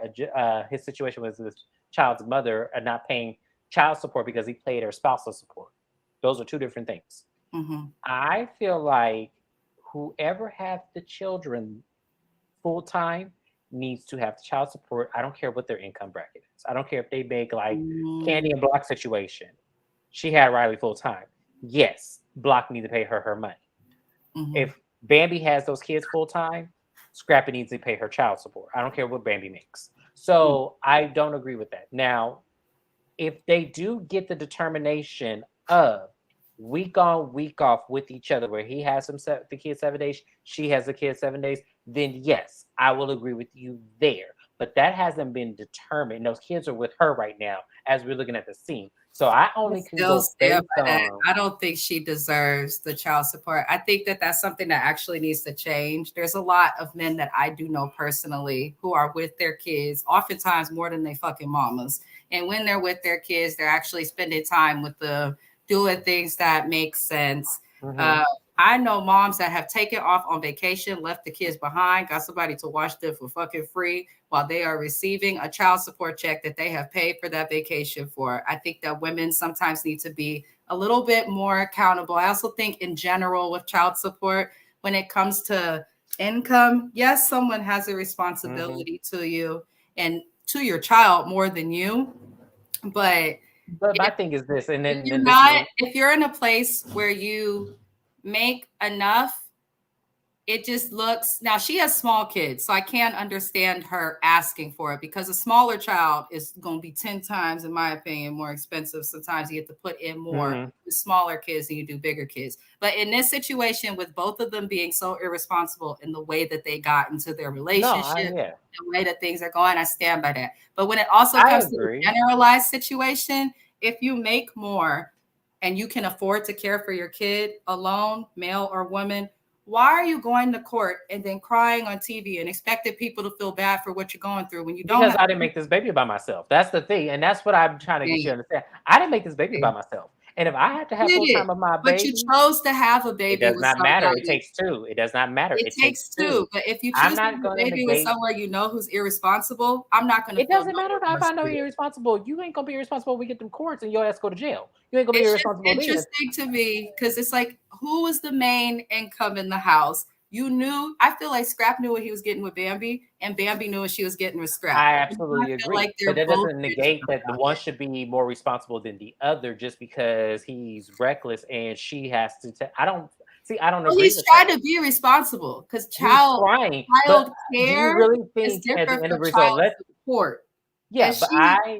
his situation with his child's mother and not paying child support because he paid her spousal support. Those are two different things. I feel like whoever has the children full time needs to have the child support. I don't care what their income bracket is. I don't care if they make like Candy and Block situation. She had Riley full time. Yes, Block needs to pay her money. If Bambi has those kids full time, Scrappy needs to pay her child support. I don't care what Bambi makes. So I don't agree with that. Now, if they do get the determination of week on, week off with each other, where he has the kids 7 days, she has the kids 7 days, then yes, I will agree with you there. But that hasn't been determined. Those kids are with her right now as we're looking at the scene. So I only can go based on. I don't think she deserves the child support. I think that that's something that actually needs to change. There's a lot of men that I do know personally who are with their kids, oftentimes more than they fucking mamas. And when they're with their kids, they're actually spending time with them, doing things that make sense. I know moms that have taken off on vacation, left the kids behind, got somebody to watch them for fucking free while they are receiving a child support check that they have paid for that vacation for. I think that women sometimes need to be a little bit more accountable. I also think in general with child support, when it comes to income, yes, someone has a responsibility to you and to your child more than you. But my thing is this, and then if you're in a place where you make enough, it just looks, now she has small kids, so I can't understand her asking for it because a smaller child is going to be 10 times, in my opinion, more expensive. Sometimes you have to put in more with smaller kids than you do bigger kids. But in this situation, with both of them being so irresponsible in the way that they got into their relationship, the way that things are going, I stand by that. But when it also comes to a generalized situation, if you make more and you can afford to care for your kid alone, male or woman, why are you going to court and then crying on TV and expecting people to feel bad for what you're going through when you don't? Because I didn't make this baby by myself. That's the thing. And that's what I'm trying to get you to understand. I didn't make this baby by myself. And if I have to have Did full it, time of my but you baby, chose to have a it baby does with not matter. It somebody. takes two. It does not matter. It It takes takes two, two. but if you I'm choose to have not a going to baby with negate. somewhere you know who's irresponsible, I'm not gonna It feel doesn't no matter if I remorse know for you're you. irresponsible. You ain't gonna be irresponsible when we get them courts and your ass go to jail. You ain't gonna be It's just irresponsible then. interesting to me because it's like, who was the main income in the house? You knew. I feel like Scrap knew what he was getting with Bambi, and Bambi knew what she was getting with Scrap. I And I absolutely feel agree, like but they're that both doesn't bitching negate that the about one it. should be more responsible than the other just because he's reckless and she has to. I don't see. I don't Well, agree he's with trying that. to be responsible because He's child trying, but child do you care really is think at the different end of from the result? child support. Yeah, And but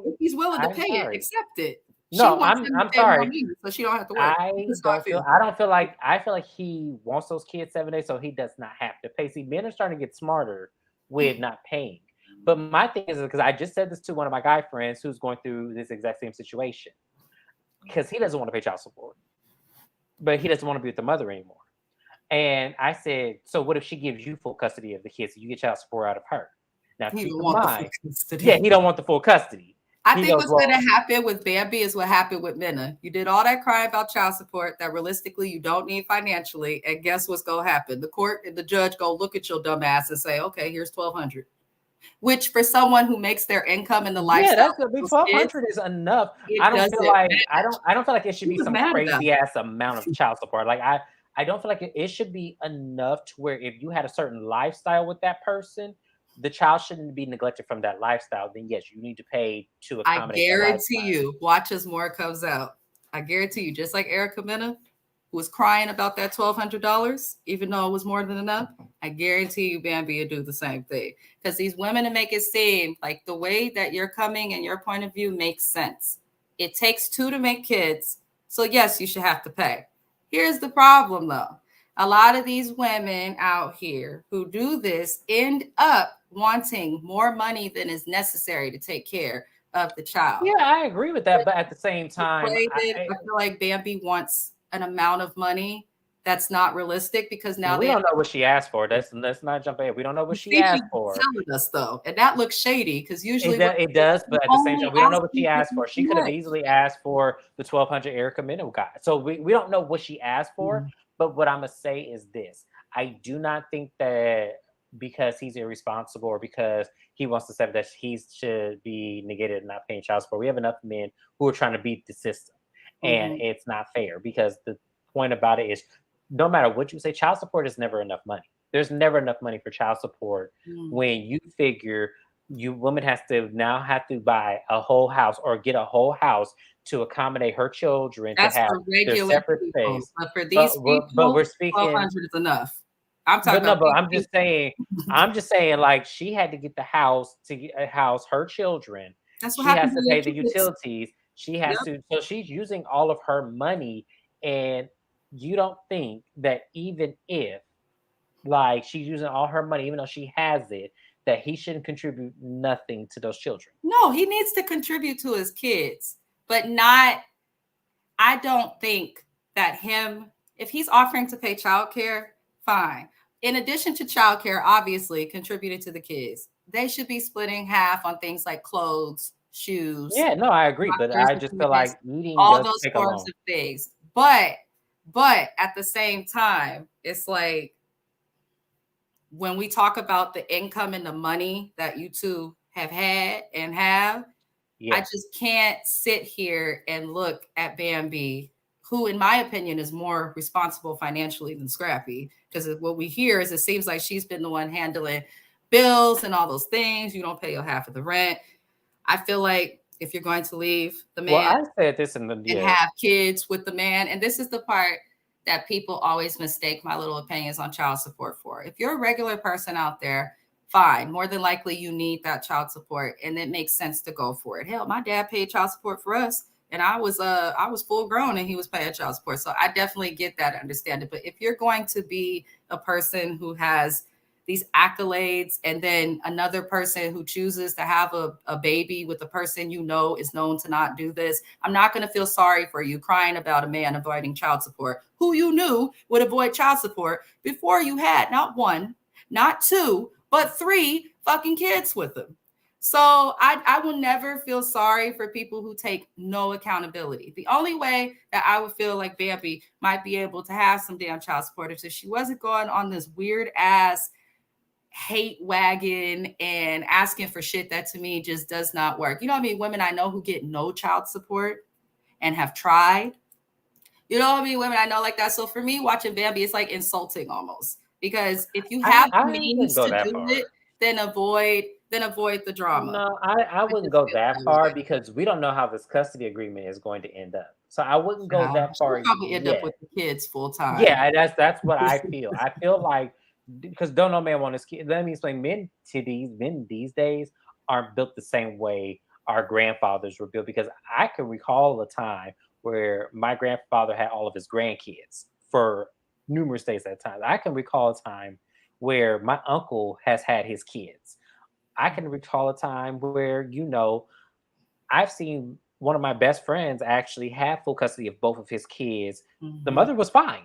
if he's willing to I'm pay it, sorry. accept it. She No, wants him to I'm pay more sorry. money so she don't have to work. That's how I feel. I feel like he wants those kids 7 days so he does not have to pay. See, men are starting to get smarter with not paying. But my thing is because I just said this to one of my guy friends who's going through this exact same situation because he doesn't want to pay child support, but he doesn't want to be with the mother anymore. And I said, so what if she gives you full custody of the kids? So you get child support out of her. Now He keep don't in want the full mind, yeah, custody. he don't want the full custody. I He think knows what's going well. to happen with Bambi is what happened with Minna. You did all that crying about child support that realistically you don't need financially, and guess what's going to happen? The court and the judge go look at your dumb ass and say, "Okay, here's 1,200," which for someone who makes their income in the Yeah, lifestyle that's gonna of be those kids, 1,200 is enough. it doesn't match. I don't feel like it should He be was some mad about crazy ass amount of child support. Like I don't feel like it should be enough to where if you had a certain lifestyle with that person, the child shouldn't be neglected from that lifestyle. Then yes, you need to pay to I accommodate that guarantee lifestyle. you, watch as more comes out. I guarantee you, just like Erica Mena, who was crying about that $1,200, even though it was more than enough, I guarantee you Bambi will do the same thing. Because these women to make it seem like the way that you're coming and your point of view makes sense. It takes two to make kids. So, yes, you should have to pay. Here's the problem, though. A lot of these women out here who do this end up wanting more money than is necessary to take care of the child. Yeah, I agree with that, but at the same time, Equated, I feel like Bambi wants an amount of money that's not realistic because now we they don't know what she asked for. Let's not jump ahead. We don't know what she think she's asked for. telling us though, and that looks shady because usually what It does, but at the same only time, we don't know what asking she for asked too for. She could have much. easily asked for the 1,200 Erica Minow guy. So we don't know what she asked for. But what I'm gonna say is this: I do not think that because he's irresponsible or because he wants to say that he should be negated and not paying child support. We have enough men who are trying to beat the system, and Mhm. it's not fair because the point about it is, no matter what you say, child support is never enough money. There's never enough money for child support Mm. when you figure you woman has to now have to buy a whole house or get a whole house to accommodate her children to That's have for their regular separate people, space. but for these But we're people, speaking, 1,200 is enough. I'm talking but no, about but these people. I'm just saying, like she had to get the house to house her children. That's what She happened has to to your pay the kids. utilities. She has Yep. to, so she's using all of her money, and you don't think that even if like she's using all her money, even though she has it, that he shouldn't contribute nothing to those children. No, he needs to contribute to his kids, but not. I don't think that if he's offering to pay childcare, fine. In addition to childcare, obviously contributing to the kids, they should be splitting half on things like clothes, shoes, Yeah, no, I agree, but doctor's I just feel appointments, like eating all does those take a forms loan. of things. But at the same time, it's like when we talk about the income and the money that you two have had and have, I Yeah, just can't sit here and look at Bambi, who, in my opinion, is more responsible financially than Scrappy. Because what we hear is it seems like she's been the one handling bills and all those things. You don't pay your half of the rent. I feel like if you're going to leave the well, man I said this in the and yeah. have kids with the man, and this is the part that people always mistake my little opinions on child support for. If you're a regular person out there, fine. More than likely, you need that child support, and it makes sense to go for it. Hell, my dad paid child support for us, and I was full grown, and he was paying child support. So I definitely get that, understand it. But if you're going to be a person who has these accolades and then another person who chooses to have a baby with a person you know is known to not do this, I'm not going to feel sorry for you crying about a man avoiding child support who you knew would avoid child support before you had not one, not two, but three fucking kids with him. So I will never feel sorry for people who take no accountability. The only way that I would feel like Bambi might be able to have some damn child support is if she wasn't going on this weird ass hate wagon and asking for shit that to me just does not work. You know what I mean? Women I know who get no child support and have tried. You know what I mean? Women I know like that. So for me, watching Bambi, it's like insulting almost. Because if you have I the wouldn't means go to that do far. it, then avoid the drama. No, I I wouldn't just go feel that that far way. because we don't know how this custody agreement is going to end up. So I wouldn't go Yeah, that she'll far probably end up with yet. the kids full time. Yeah, that's what I feel. I feel like because don't no man want his kid. Let me explain. Men these days aren't built the same way our grandfathers were built. Because I can recall a time where my grandfather had all of his grandkids for numerous days at a time. I can recall a time where my uncle has had his kids. I can recall a time where I've seen one of my best friends actually have full custody of both of his kids. The Hmm. mother was fine,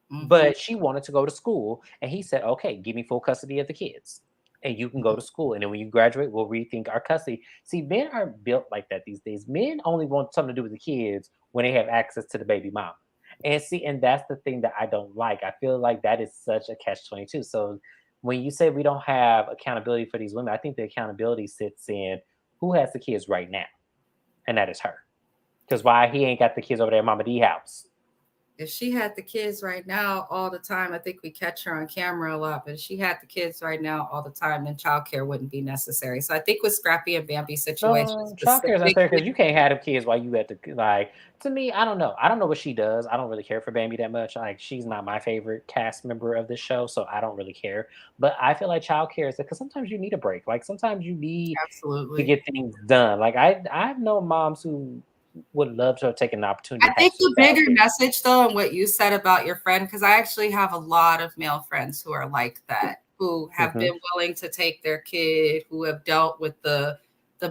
Hmm. but she wanted to go to school. And he said, okay, give me full custody of the kids. And you can go to school. And then when you graduate, we'll rethink our custody. See, men aren't built like that these days. Men only want something to do with the kids when they have access to the baby mama. And see, and that's the thing that I don't like. I feel like that is such a catch 22. So when you say we don't have accountability for these women, I think the accountability sits in who has the kids right now, and that is her. Because why he ain't got the kids over there at Mama D house? If she had the kids right now all the time, I think we catch her on camera a lot. But if she had the kids right now all the time, then childcare wouldn't be necessary. So I think with Scrappy and Bambi's situation No, childcare is necessary specifically, because you can't have them kids while you at the like. To me, I don't know. I don't know what she does. I don't really care for Bambi that much. Like she's not my favorite cast member of this show, so I don't really care. But I feel like childcare is because sometimes you need a break. Like sometimes you need to absolutely. get things done. Like I've known moms who would love to have taken the opportunity I to have think some the bigger childcare. message, though, and what you said about your friend, because I actually have a lot of male friends who are like that, who have Hmm. been willing to take their kid, who have dealt with the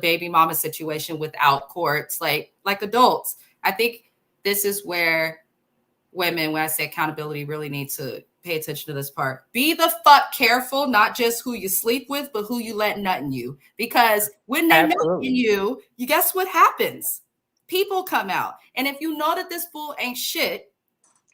baby mama situation without courts, like adults. I think this is where women, when I say accountability, really need to pay attention to this part. Be the fuck careful, not just who you sleep with, but who you let nut in you. Because when they nut in Absolutely. you guess what happens? People come out. And if you know that this fool ain't shit,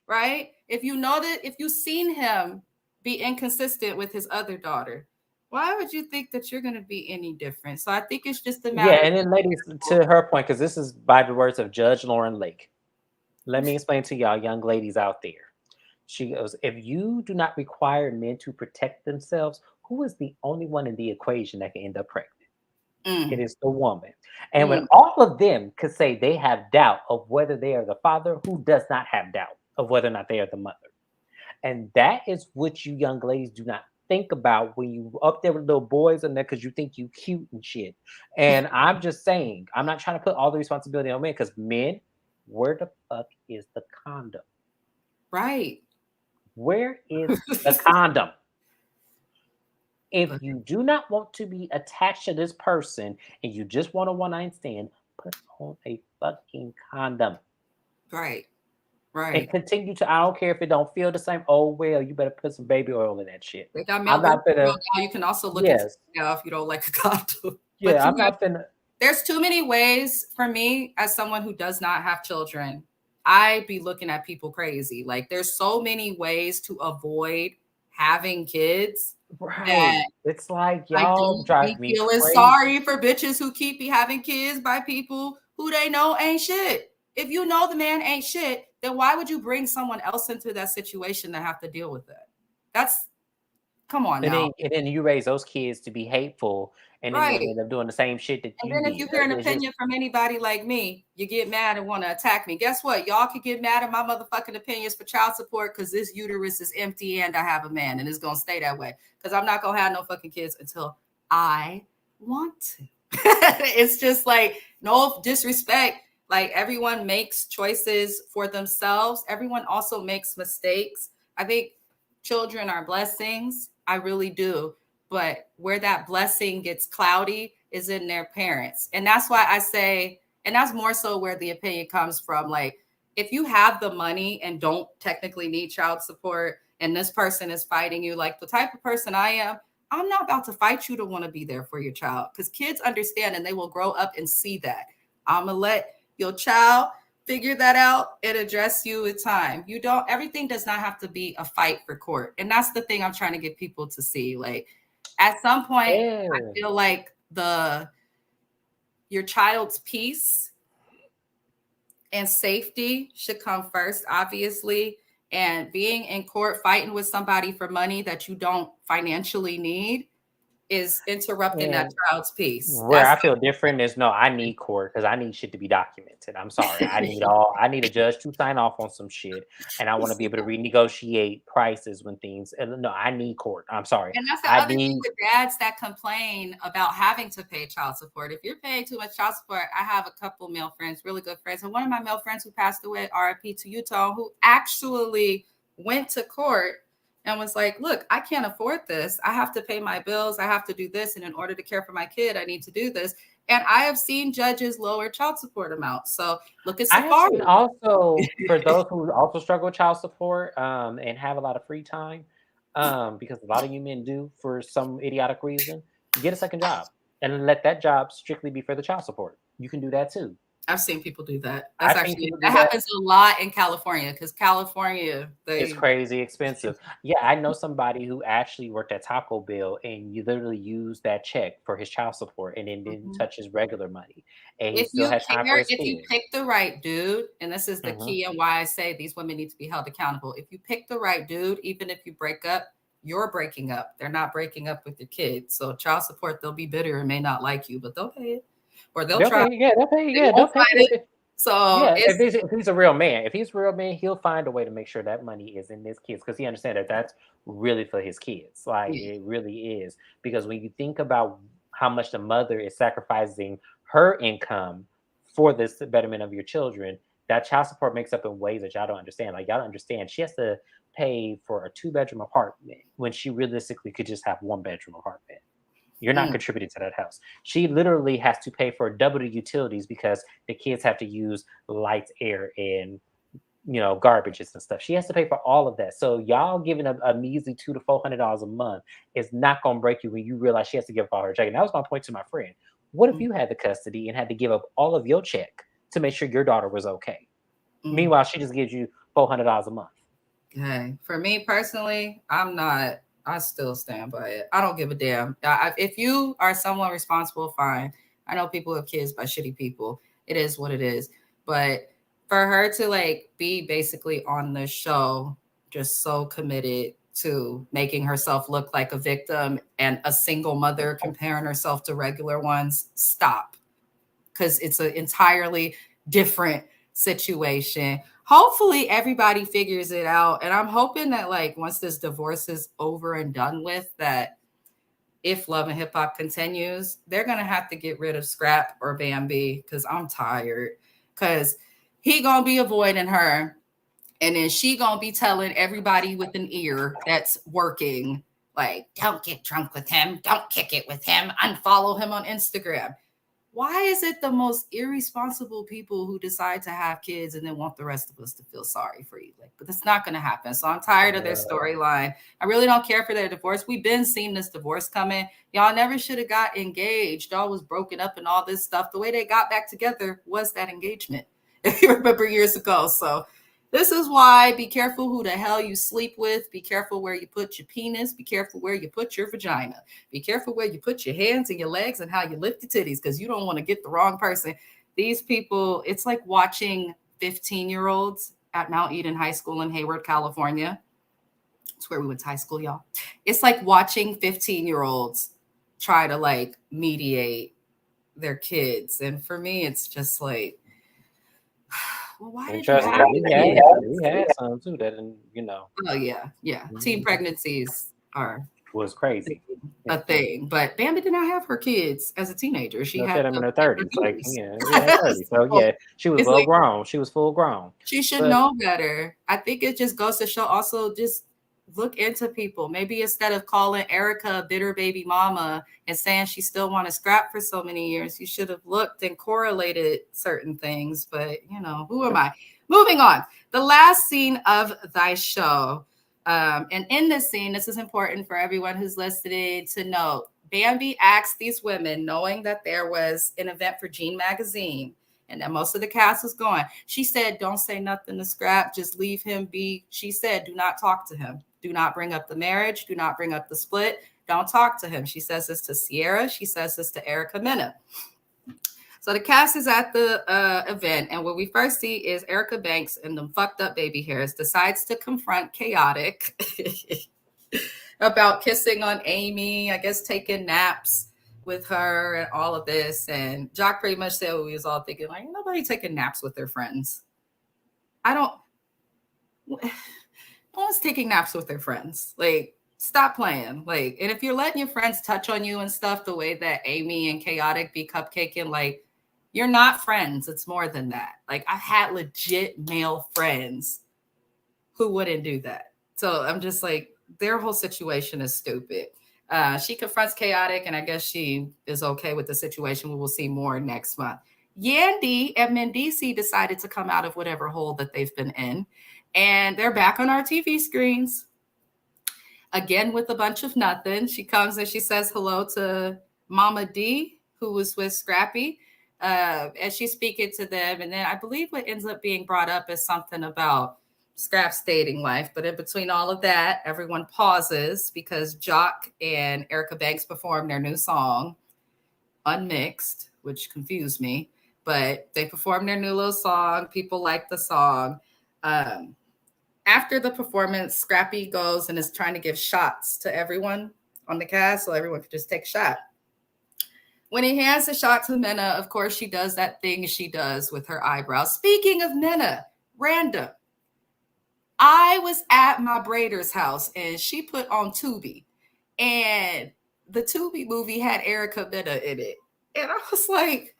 right? If you know that if you've seen him be inconsistent with his other daughter, why would you think that you're gonna be any different? So I think it's just a Yeah, matter of and then ladies, to her point, because this is by the words of Judge Lauren Lake. Let me explain to y'all, young ladies out there. She goes, if you do not require men to protect themselves, who is the only one in the equation that can end up pregnant? It mm, is the woman. And when mm, all of them could say they have doubt of whether they are the father, who does not have doubt of whether or not they are the mother? And that is what you young ladies do not think about when you up there with little boys in there because you think you cute and shit. And I'm just saying, I'm not trying to put all the responsibility on men because men, where the fuck is the condom? right. Where is the condom? If But- you do not want to be attached to this person and you just want a one night stand, put on a fucking condom right, and right. continue to. I don't care if it don't feel the same. Oh well, you better put some baby oil in that shit. They got male I'm birth not control gonna. now. You can also look into Yes, it now if you don't like a condom. But yeah, I'm not gonna. there's too many ways for me as someone who does not have children. I be looking at people crazy. Like there's so many ways to avoid having kids Right. that It's like I y'all don't drive be me feeling crazy. sorry for bitches who keep be having kids by people who they know ain't shit. If you know the man ain't shit, then why would you bring someone else into that situation to have to deal with it? That's come on now. And then you raise those kids to be hateful, and then they Right. end up doing the same shit that And you then if did. you hear an It's just opinion from anybody like me, you get mad and want to attack me. Guess what? Y'all could get mad at my motherfucking opinions for child support because this uterus is empty and I have a man and it's gonna stay that way. Because I'm not gonna have no fucking kids until I want to. It's just like no disrespect. Like everyone makes choices for themselves. Everyone also makes mistakes. I think children are blessings. I really do. But where that blessing gets cloudy is in their parents. And that's why I say, and that's more so where the opinion comes from. Like, if you have the money and don't technically need child support, and this person is fighting you, like the type of person I am, I'm not about to fight you to want to be there for your child, because kids understand and they will grow up and see that. I'm going to let your child figure that out and address you with time. You don't, everything does not have to be a fight for court. And that's the thing I'm trying to get people to see. Like, at some point, I feel like your child's peace and safety should come first, obviously. And being in court fighting with somebody for money that you don't financially need is interrupting that child's peace. Where I feel different is, no, I need court because I need shit to be documented. I'm sorry. I need a judge to sign off on some shit, and I want to be able to renegotiate prices when things, and no, I need court. I'm sorry. And that's the other thing with dads that complain about having to pay child support. If you're paying too much child support, I have a couple male friends, really good friends. And one of my male friends who passed away, RIP to Utah, who actually went to court and was like, look, I can't afford this. I have to pay my bills. I have to do this. And in order to care for my kid, I need to do this. And I have seen judges lower child support amounts. So look at Safari. Also, for those who also struggle with child support and have a lot of free time, because a lot of you men do for some idiotic reason, get a second job and let that job strictly be for the child support. You can do that too. I've seen people do that. That happens a lot in California, because California, it's crazy expensive. Yeah, I know somebody who actually worked at Taco Bell, and you literally used that check for his child support, and then didn't touch his regular money. And he still had time for his kids. If you pick the right dude, and this is the key and why I say these women need to be held accountable. If you pick the right dude, even if you break up, you're breaking up. They're not breaking up with your kids. So child support, they'll be bitter and may not like you, but they'll pay it. Or they'll try. They'll pay it. So yeah, if he's a real man, he'll find a way to make sure that money is in his kids, because he understands that that's really for his kids. Like, it really is. Because when you think about how much the mother is sacrificing her income for this betterment of your children, that child support makes up in ways that y'all don't understand. Like, y'all don't understand. She has to pay for a 2-bedroom apartment when she realistically could just have 1-bedroom apartment. You're not contributing to that house. She literally has to pay for double the utilities because the kids have to use lights, air, and garbages and stuff. She has to pay for all of that. So y'all giving a measly $200 to $400 a month is not going to break you when you realize she has to give up all her check. And that was my point to my friend. What if you had the custody and had to give up all of your check to make sure your daughter was okay? Meanwhile, she just gives you $400 a month. Okay. For me personally, I still stand by it. I don't give a damn. If you are someone responsible, fine. I know people have kids by shitty people. It is what it is. But for her to be basically on the show, just so committed to making herself look like a victim and a single mother comparing herself to regular ones, stop. Because it's an entirely different situation. Hopefully everybody figures it out. And I'm hoping that once this divorce is over and done with, that if Love and Hip Hop continues, they're going to have to get rid of Scrap or Bambi, because I'm tired. Because he going to be avoiding her. And then she going to be telling everybody with an ear that's working, don't get drunk with him. Don't kick it with him. Unfollow him on Instagram. Why is it the most irresponsible people who decide to have kids and then want the rest of us to feel sorry for you? But that's not going to happen. So I'm tired of their storyline. I really don't care for their divorce. We've been seeing this divorce coming. Y'all never should have got engaged. Y'all was broken up and all this stuff. The way they got back together was that engagement, if you remember years ago. So this is why be careful who the hell you sleep with. Be careful where you put your penis. Be careful where you put your vagina. Be careful where you put your hands and your legs and how you lift your titties, because you don't want to get the wrong person. These people, it's like watching 15-year-olds at Mount Eden High School in Hayward, California. It's where we went to high school, y'all. It's like watching 15-year-olds try to mediate their kids. And for me, it's just well, why did trust me, we had some too that, Oh yeah. Teen pregnancies was crazy. A thing, but Bambi did not have her kids as a teenager. She had them in her 30s. 30s. So yeah, she was full grown. She was full grown. She should know better. I think it just goes to show. Also, just look into people. Maybe instead of calling Erica a bitter baby mama and saying she still want to scrap for so many years, you should have looked and correlated certain things. But who am I? Moving on. The last scene of thy show, And in this scene, this is important for everyone who's listening to know. Bambi asked these women, knowing that there was an event for Gene Magazine and that most of the cast was going. She said, don't say nothing to Scrap. Just leave him be. She said, do not talk to him. Do not bring up the marriage. Do not bring up the split. Don't talk to him. She says this to Sierra. She says this to Erica Mena. So the cast is at the event, and what we first see is Erica Banks and the fucked up baby hairs decides to confront Chaotic about kissing on Amy, I guess taking naps with her and all of this. And Jock pretty much said what we was all thinking, like, nobody taking naps with their friends. No one's taking naps with their friends. Like, stop playing. Like, and if you're letting your friends touch on you and stuff the way that Amy and Chaotic be cupcaking, like, you're not friends. It's more than that. Like, I had legit male friends who wouldn't do that. So I'm just like, their whole situation is stupid. She confronts Chaotic, and I guess she is okay with the situation. We will see more next month. Yandy and Mendici decided to come out of whatever hole that they've been in, and they're back on our TV screens again with a bunch of nothing. She comes and she says hello to Mama D, who was with Scrappy, as she's speaking to them. And then I believe what ends up being brought up is something about Scrap's dating life. But in between all of that, everyone pauses because Jock and Erica Banks perform their new song, Unmixed, which confused me. But they performed their new little song. People like the song. After the performance, Scrappy goes and is trying to give shots to everyone on the cast so everyone could just take a shot. When he hands the shot to Mena, of course, she does that thing she does with her eyebrows. Speaking of Mena, random. I was at my braider's house and she put on Tubi. And the Tubi movie had Erica Mena in it. And I was like,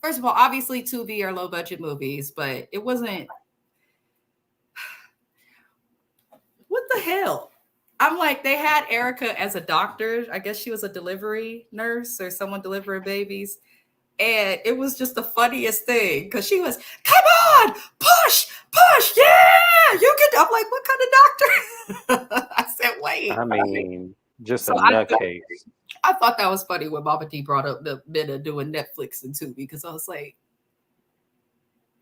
first of all, obviously Tubi are low budget movies, but it wasn't. What the hell? I'm like, they had Erica as a doctor. I guess she was a delivery nurse or someone delivering babies. And it was just the funniest thing because she was, come on, push, yeah, you can. I'm like, what kind of doctor? I said, wait. I mean, just a nutcase. I thought that was funny when Mama D brought up the Mena doing Netflix and Tubi because I was like,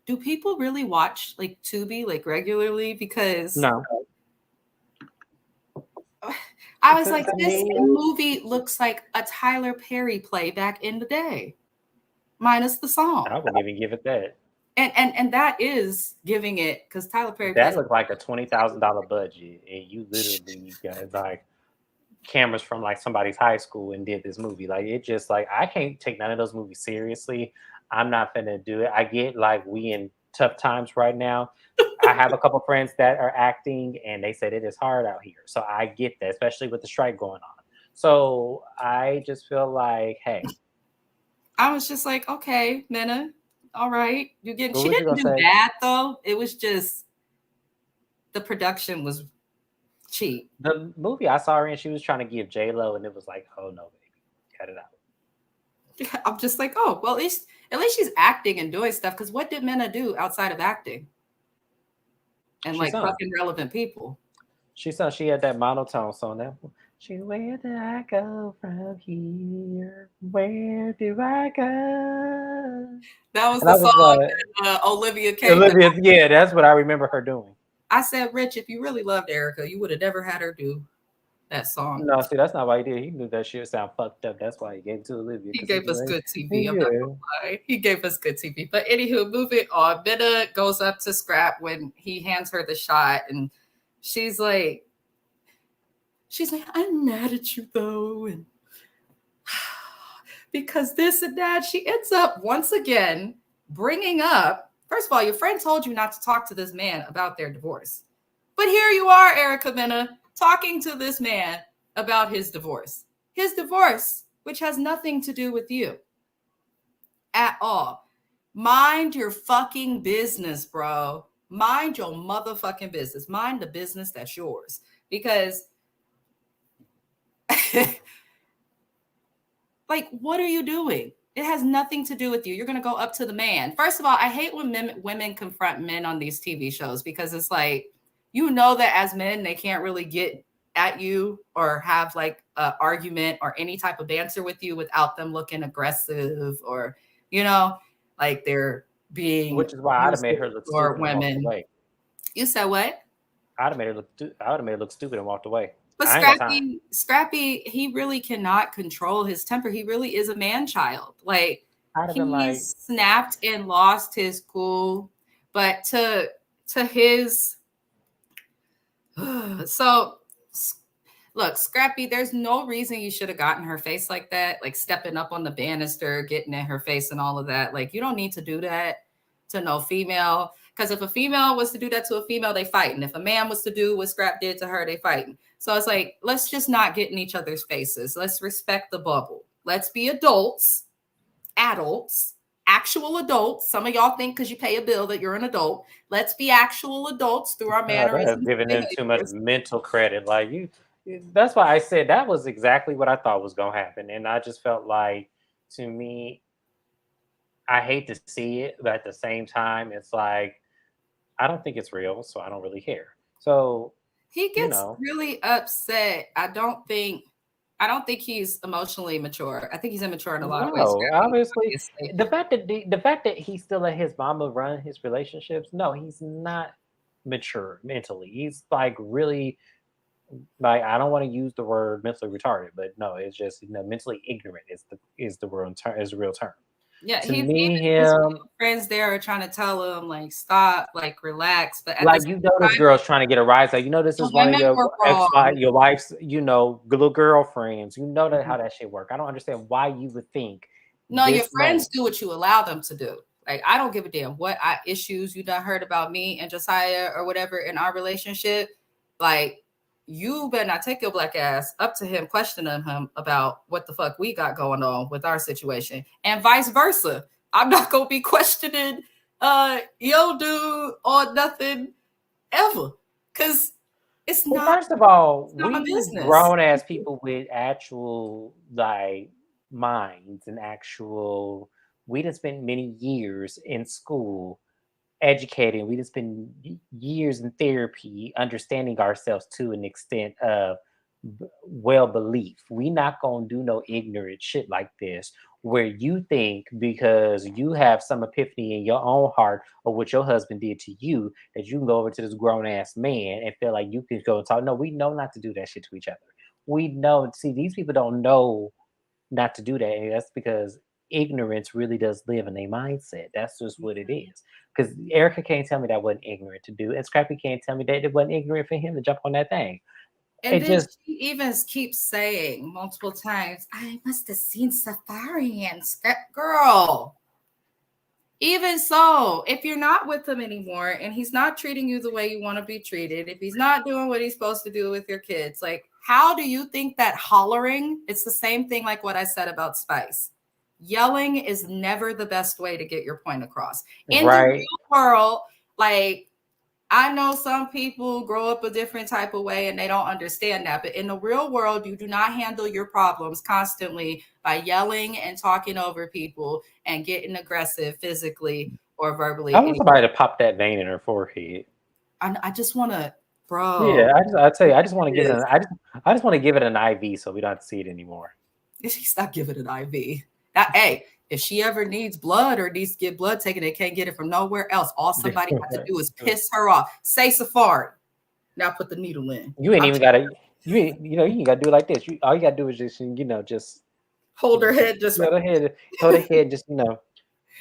do people really watch like Tubi like regularly? Because no. I was like, this movie looks like a Tyler Perry play back in the day, minus the song. I wouldn't even give it that. And that is giving it because Tyler Perry. That looked like a $20,000 budget, and you literally got like cameras from like somebody's high school and did this movie. Like it just like I can't take none of those movies seriously. I'm not gonna do it. I get like we in tough times right now. I have a couple friends that are acting and they said it is hard out here. So I get that, especially with the strike going on. So I just feel like, hey. I was just like, okay, Mena, all right. She didn't do bad though. It was just the production was cheap. The movie I saw her in, she was trying to give J-Lo and it was like, oh no, baby, cut it out. I'm just like, oh, well, at least she's acting and doing stuff. Because what did Mena do outside of acting? And she like sung. Fucking relevant people. She had that monotone song. That where do I go from here? Where do I go? That was the song that Olivia came. Yeah, that's what I remember her doing. I said, Rich, if you really loved Erica, you would have never had her do that song. No, see, that's not why he did. He knew that shit sound fucked up. That's why he gave it to Olivia. He gave us good TV. I'm not gonna lie. He gave us good TV. But anywho, moving on. Mena goes up to Scrap when he hands her the shot, and she's like, I'm mad at you though, and because this and that. She ends up once again bringing up. First of all, your friend told you not to talk to this man about their divorce, but here you are, Erica Mena, talking to this man about his divorce, which has nothing to do with you at all. Mind your fucking business, bro. Mind your motherfucking business. Mind the business that's yours. Because, like, what are you doing? It has nothing to do with you. You're going to go up to the man. First of all, I hate when women confront men on these TV shows because it's like, you know that as men, they can't really get at you or have like an argument or any type of banter with you without them looking aggressive or, you know, like they're being Which is why I'd have made abusive her look toward stupid and walked women. away. You said what? I would have made her look stupid and walked away. But I ain't got time. Scrappy, he really cannot control his temper. He really is a man child. Like I'd have been like, he's snapped and lost his cool. But to his so look, Scrappy, there's no reason you should have gotten her face like that, like stepping up on the banister, getting in her face and all of that. Like you don't need to do that to no female. Because if a female was to do that to a female, they fighting. If a man was to do what Scrap did to her, they fighting. So it's like, let's just not get in each other's faces. Let's respect the bubble. Let's be adults, actual adults. Some of y'all think because you pay a bill that you're an adult. Let's be actual adults through our that is mannerisms giving and them too much behaviors. mental credit. Like you, that's why I said that was exactly what I thought was gonna happen, and I just felt like, to me, I hate to see it, but at the same time, it's like I don't think it's real, so I don't really care. So He you gets know, really upset. I don't think he's emotionally mature. I think he's immature in a lot of ways. no, Scrappy, obviously, obviously. the fact that he still let his mama run his relationships, no, he's not mature mentally. He's like really, like, I don't want to use the word mentally retarded, but no, it's just, mentally ignorant is the real term, is the real term. Yeah, To he's me, even his him, friends there are trying to tell him like stop, like relax. But at the like, same this time, girl's trying to get a rise. Like, this the is one of women your were ex wrong. your wife's, little girlfriends. You know that how that shit work. I don't understand why you would think No, your this man. friends do what you allow them to do. Like I don't give a damn what issues you done heard about me and Josiah or whatever in our relationship. Like you better not take your black ass up to him, questioning him about what the fuck we got going on with our situation, and vice versa. I'm not gonna be questioning yo dude or nothing ever, because it's Well, not first of all, it's not my we business. grown ass people with actual, like, minds and actual. We done spent many years in school educating. We just spend years in therapy, understanding ourselves to an extent of well belief. We not gonna do no ignorant shit like this, where you think because you have some epiphany in your own heart of what your husband did to you, that you can go over to this grown ass man and feel like you can go and talk. No, we know not to do that shit to each other. We know. See, these people don't know not to do that. And that's because ignorance really does live in a mindset. That's just what it is. Because Erica can't tell me that wasn't ignorant to do, and Scrappy can't tell me that it wasn't ignorant for him to jump on that thing. And It then just she even keeps saying multiple times, I must have seen Safari and girl. Even so, if you're not with him anymore and he's not treating you the way you want to be treated, if he's not doing what he's supposed to do with your kids, like how do you think that hollering? It's the same thing like what I said about Spice. Yelling is never the best way to get your point across. In the right. real world, like I know some people grow up a different type of way and they don't understand that. But in the real world, you do not handle your problems constantly by yelling and talking over people and getting aggressive physically or I verbally. want somebody to pop that vein in her forehead. I just want to, bro, Yeah, I tell you, I just want to give it this. an I just want to give it an IV so we don't have to see it anymore. She's not giving an IV. That, hey, if she ever needs blood or needs to get blood taken, they can't get it from nowhere else. All somebody has to do is piss her off. Say Safari. Now put the needle in. You ain't I'm even gotta you ain't gotta do it like this. All you gotta do is just just hold her head just right hold her head, just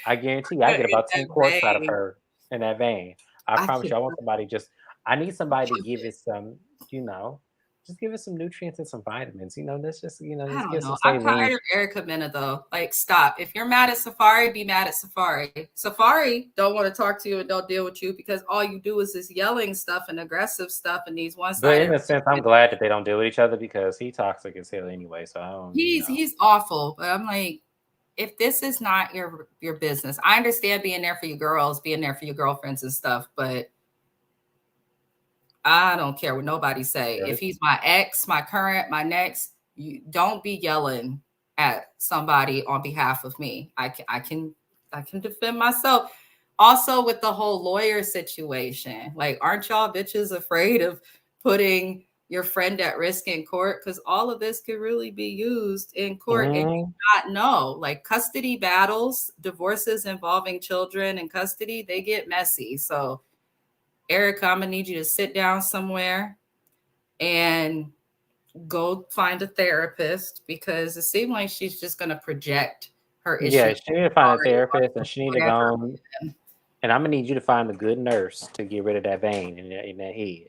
I guarantee you, I get in about 10 that quarts out of vein. her in that vein. I I promise can you, I want somebody just, I need somebody to give it. it some, just give it some nutrients and some vitamins. Let's just, I let's don't get some know. I'm saline. tired of Erica Mena though. Like, stop. If you're mad at Safari, be mad at Safari. Safari don't want to talk to you and don't deal with you because all you do is this yelling stuff and aggressive stuff and these But one-sided in a sense, I'm relationships. glad that they don't deal with each other because he toxic as hell anyway. So I don't, He's awful. But I'm like, if this is not your business, I understand being there for your girls, being there for your girlfriends and stuff, but I don't care what nobody say. yeah, If he's my ex, my current, my next, you don't be yelling at somebody on behalf of me. I can defend myself. also with the whole lawyer situation, like, aren't y'all bitches afraid of putting your friend at risk in court? Because all of this could really be used in court and you Mm, not know. Like, custody battles, divorces involving children in custody, they get messy. So, Erica, I'm gonna need you to sit down somewhere and go find a therapist, because it seems like she's just gonna project her yeah, issues she need to find a already therapist, and onto she need to go whatever. on, and I'm gonna need you to find a good nurse to get rid of that vein in that head.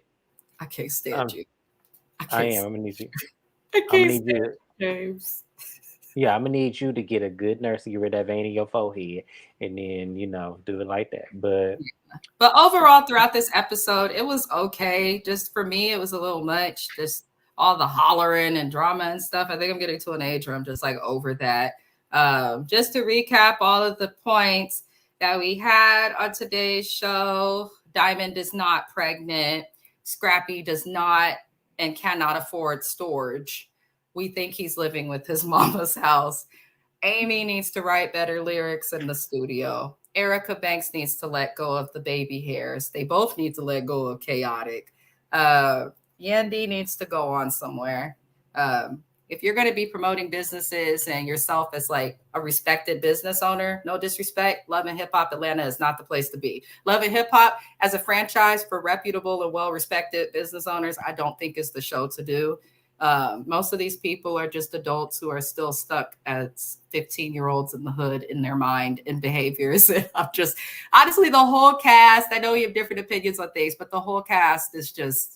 I can't stand Um, you. I I can't. am. I'm gonna need you. I I'm gonna can't need you. stand James. Yeah, I'm gonna need you to get a good nurse to get rid of that vein in your forehead, and then do it like that. But But overall, throughout this episode, it was okay. Just for me, it was a little much. Just all the hollering and drama and stuff. I think I'm getting to an age where I'm just like over that. Just to recap all of the points that we had on today's show: Diamond is not pregnant. Scrappy does not and cannot afford storage. We think he's living with his mama's house. Amy needs to write better lyrics in the studio. Erica Banks needs to let go of the baby hairs. They both need to let go of chaotic. Yandy needs to go on somewhere. If you're going to be promoting businesses and yourself as like a respected business owner, no disrespect, Love and Hip Hop Atlanta is not the place to be. Love and Hip Hop as a franchise for reputable and well-respected business owners, I don't think is the show to do. Most of these people are just adults who are still stuck as 15-year-olds in the hood in their mind and behaviors. And I'm just, honestly, the whole cast, I know you have different opinions on things, but the whole cast is just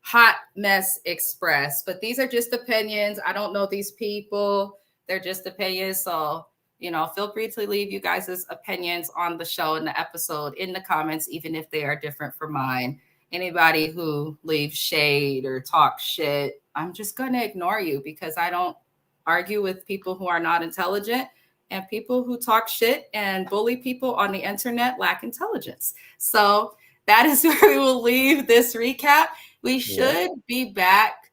hot mess express. But these are just opinions. I don't know these people. They're just opinions. So, feel free to leave you guys' opinions on the show and the episode in the comments, even if they are different from mine. Anybody who leaves shade or talk shit, I'm just going to ignore you, because I don't argue with people who are not intelligent, and people who talk shit and bully people on the internet lack intelligence. So that is where we will leave this recap. We yeah, should be back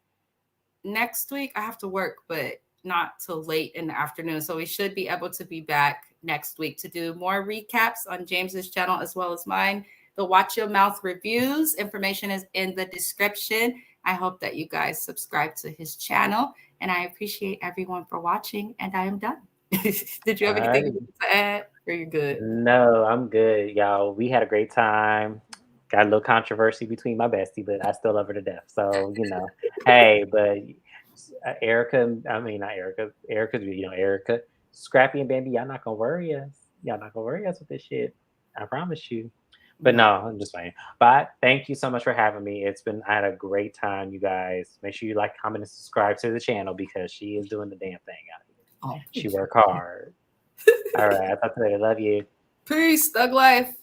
next week. I have to work, but not till late in the afternoon. So we should be able to be back next week to do more recaps on James's channel as well as mine. The Watch Your Mouth reviews information is in the description. I hope that you guys subscribe to his channel, and I appreciate everyone for watching, and I am done. Did you have anything you I wanted to add? Or you're good? no, I'm good, y'all. We had a great time. Got a little controversy between my bestie, but I still love her to death. So hey, but Erica, I mean not Erica, Erica, Scrappy and Bambi, y'all not gonna worry us. Y'all not gonna worry us with this shit. I promise you. But no, No. I'm just playing. But thank you so much for having me. I had a great time, you guys. Make sure you like, comment, and subscribe to the channel, because she is doing the damn thing out here. Oh, She work hard. All right, I talk to you later. Love you. peace, thug life.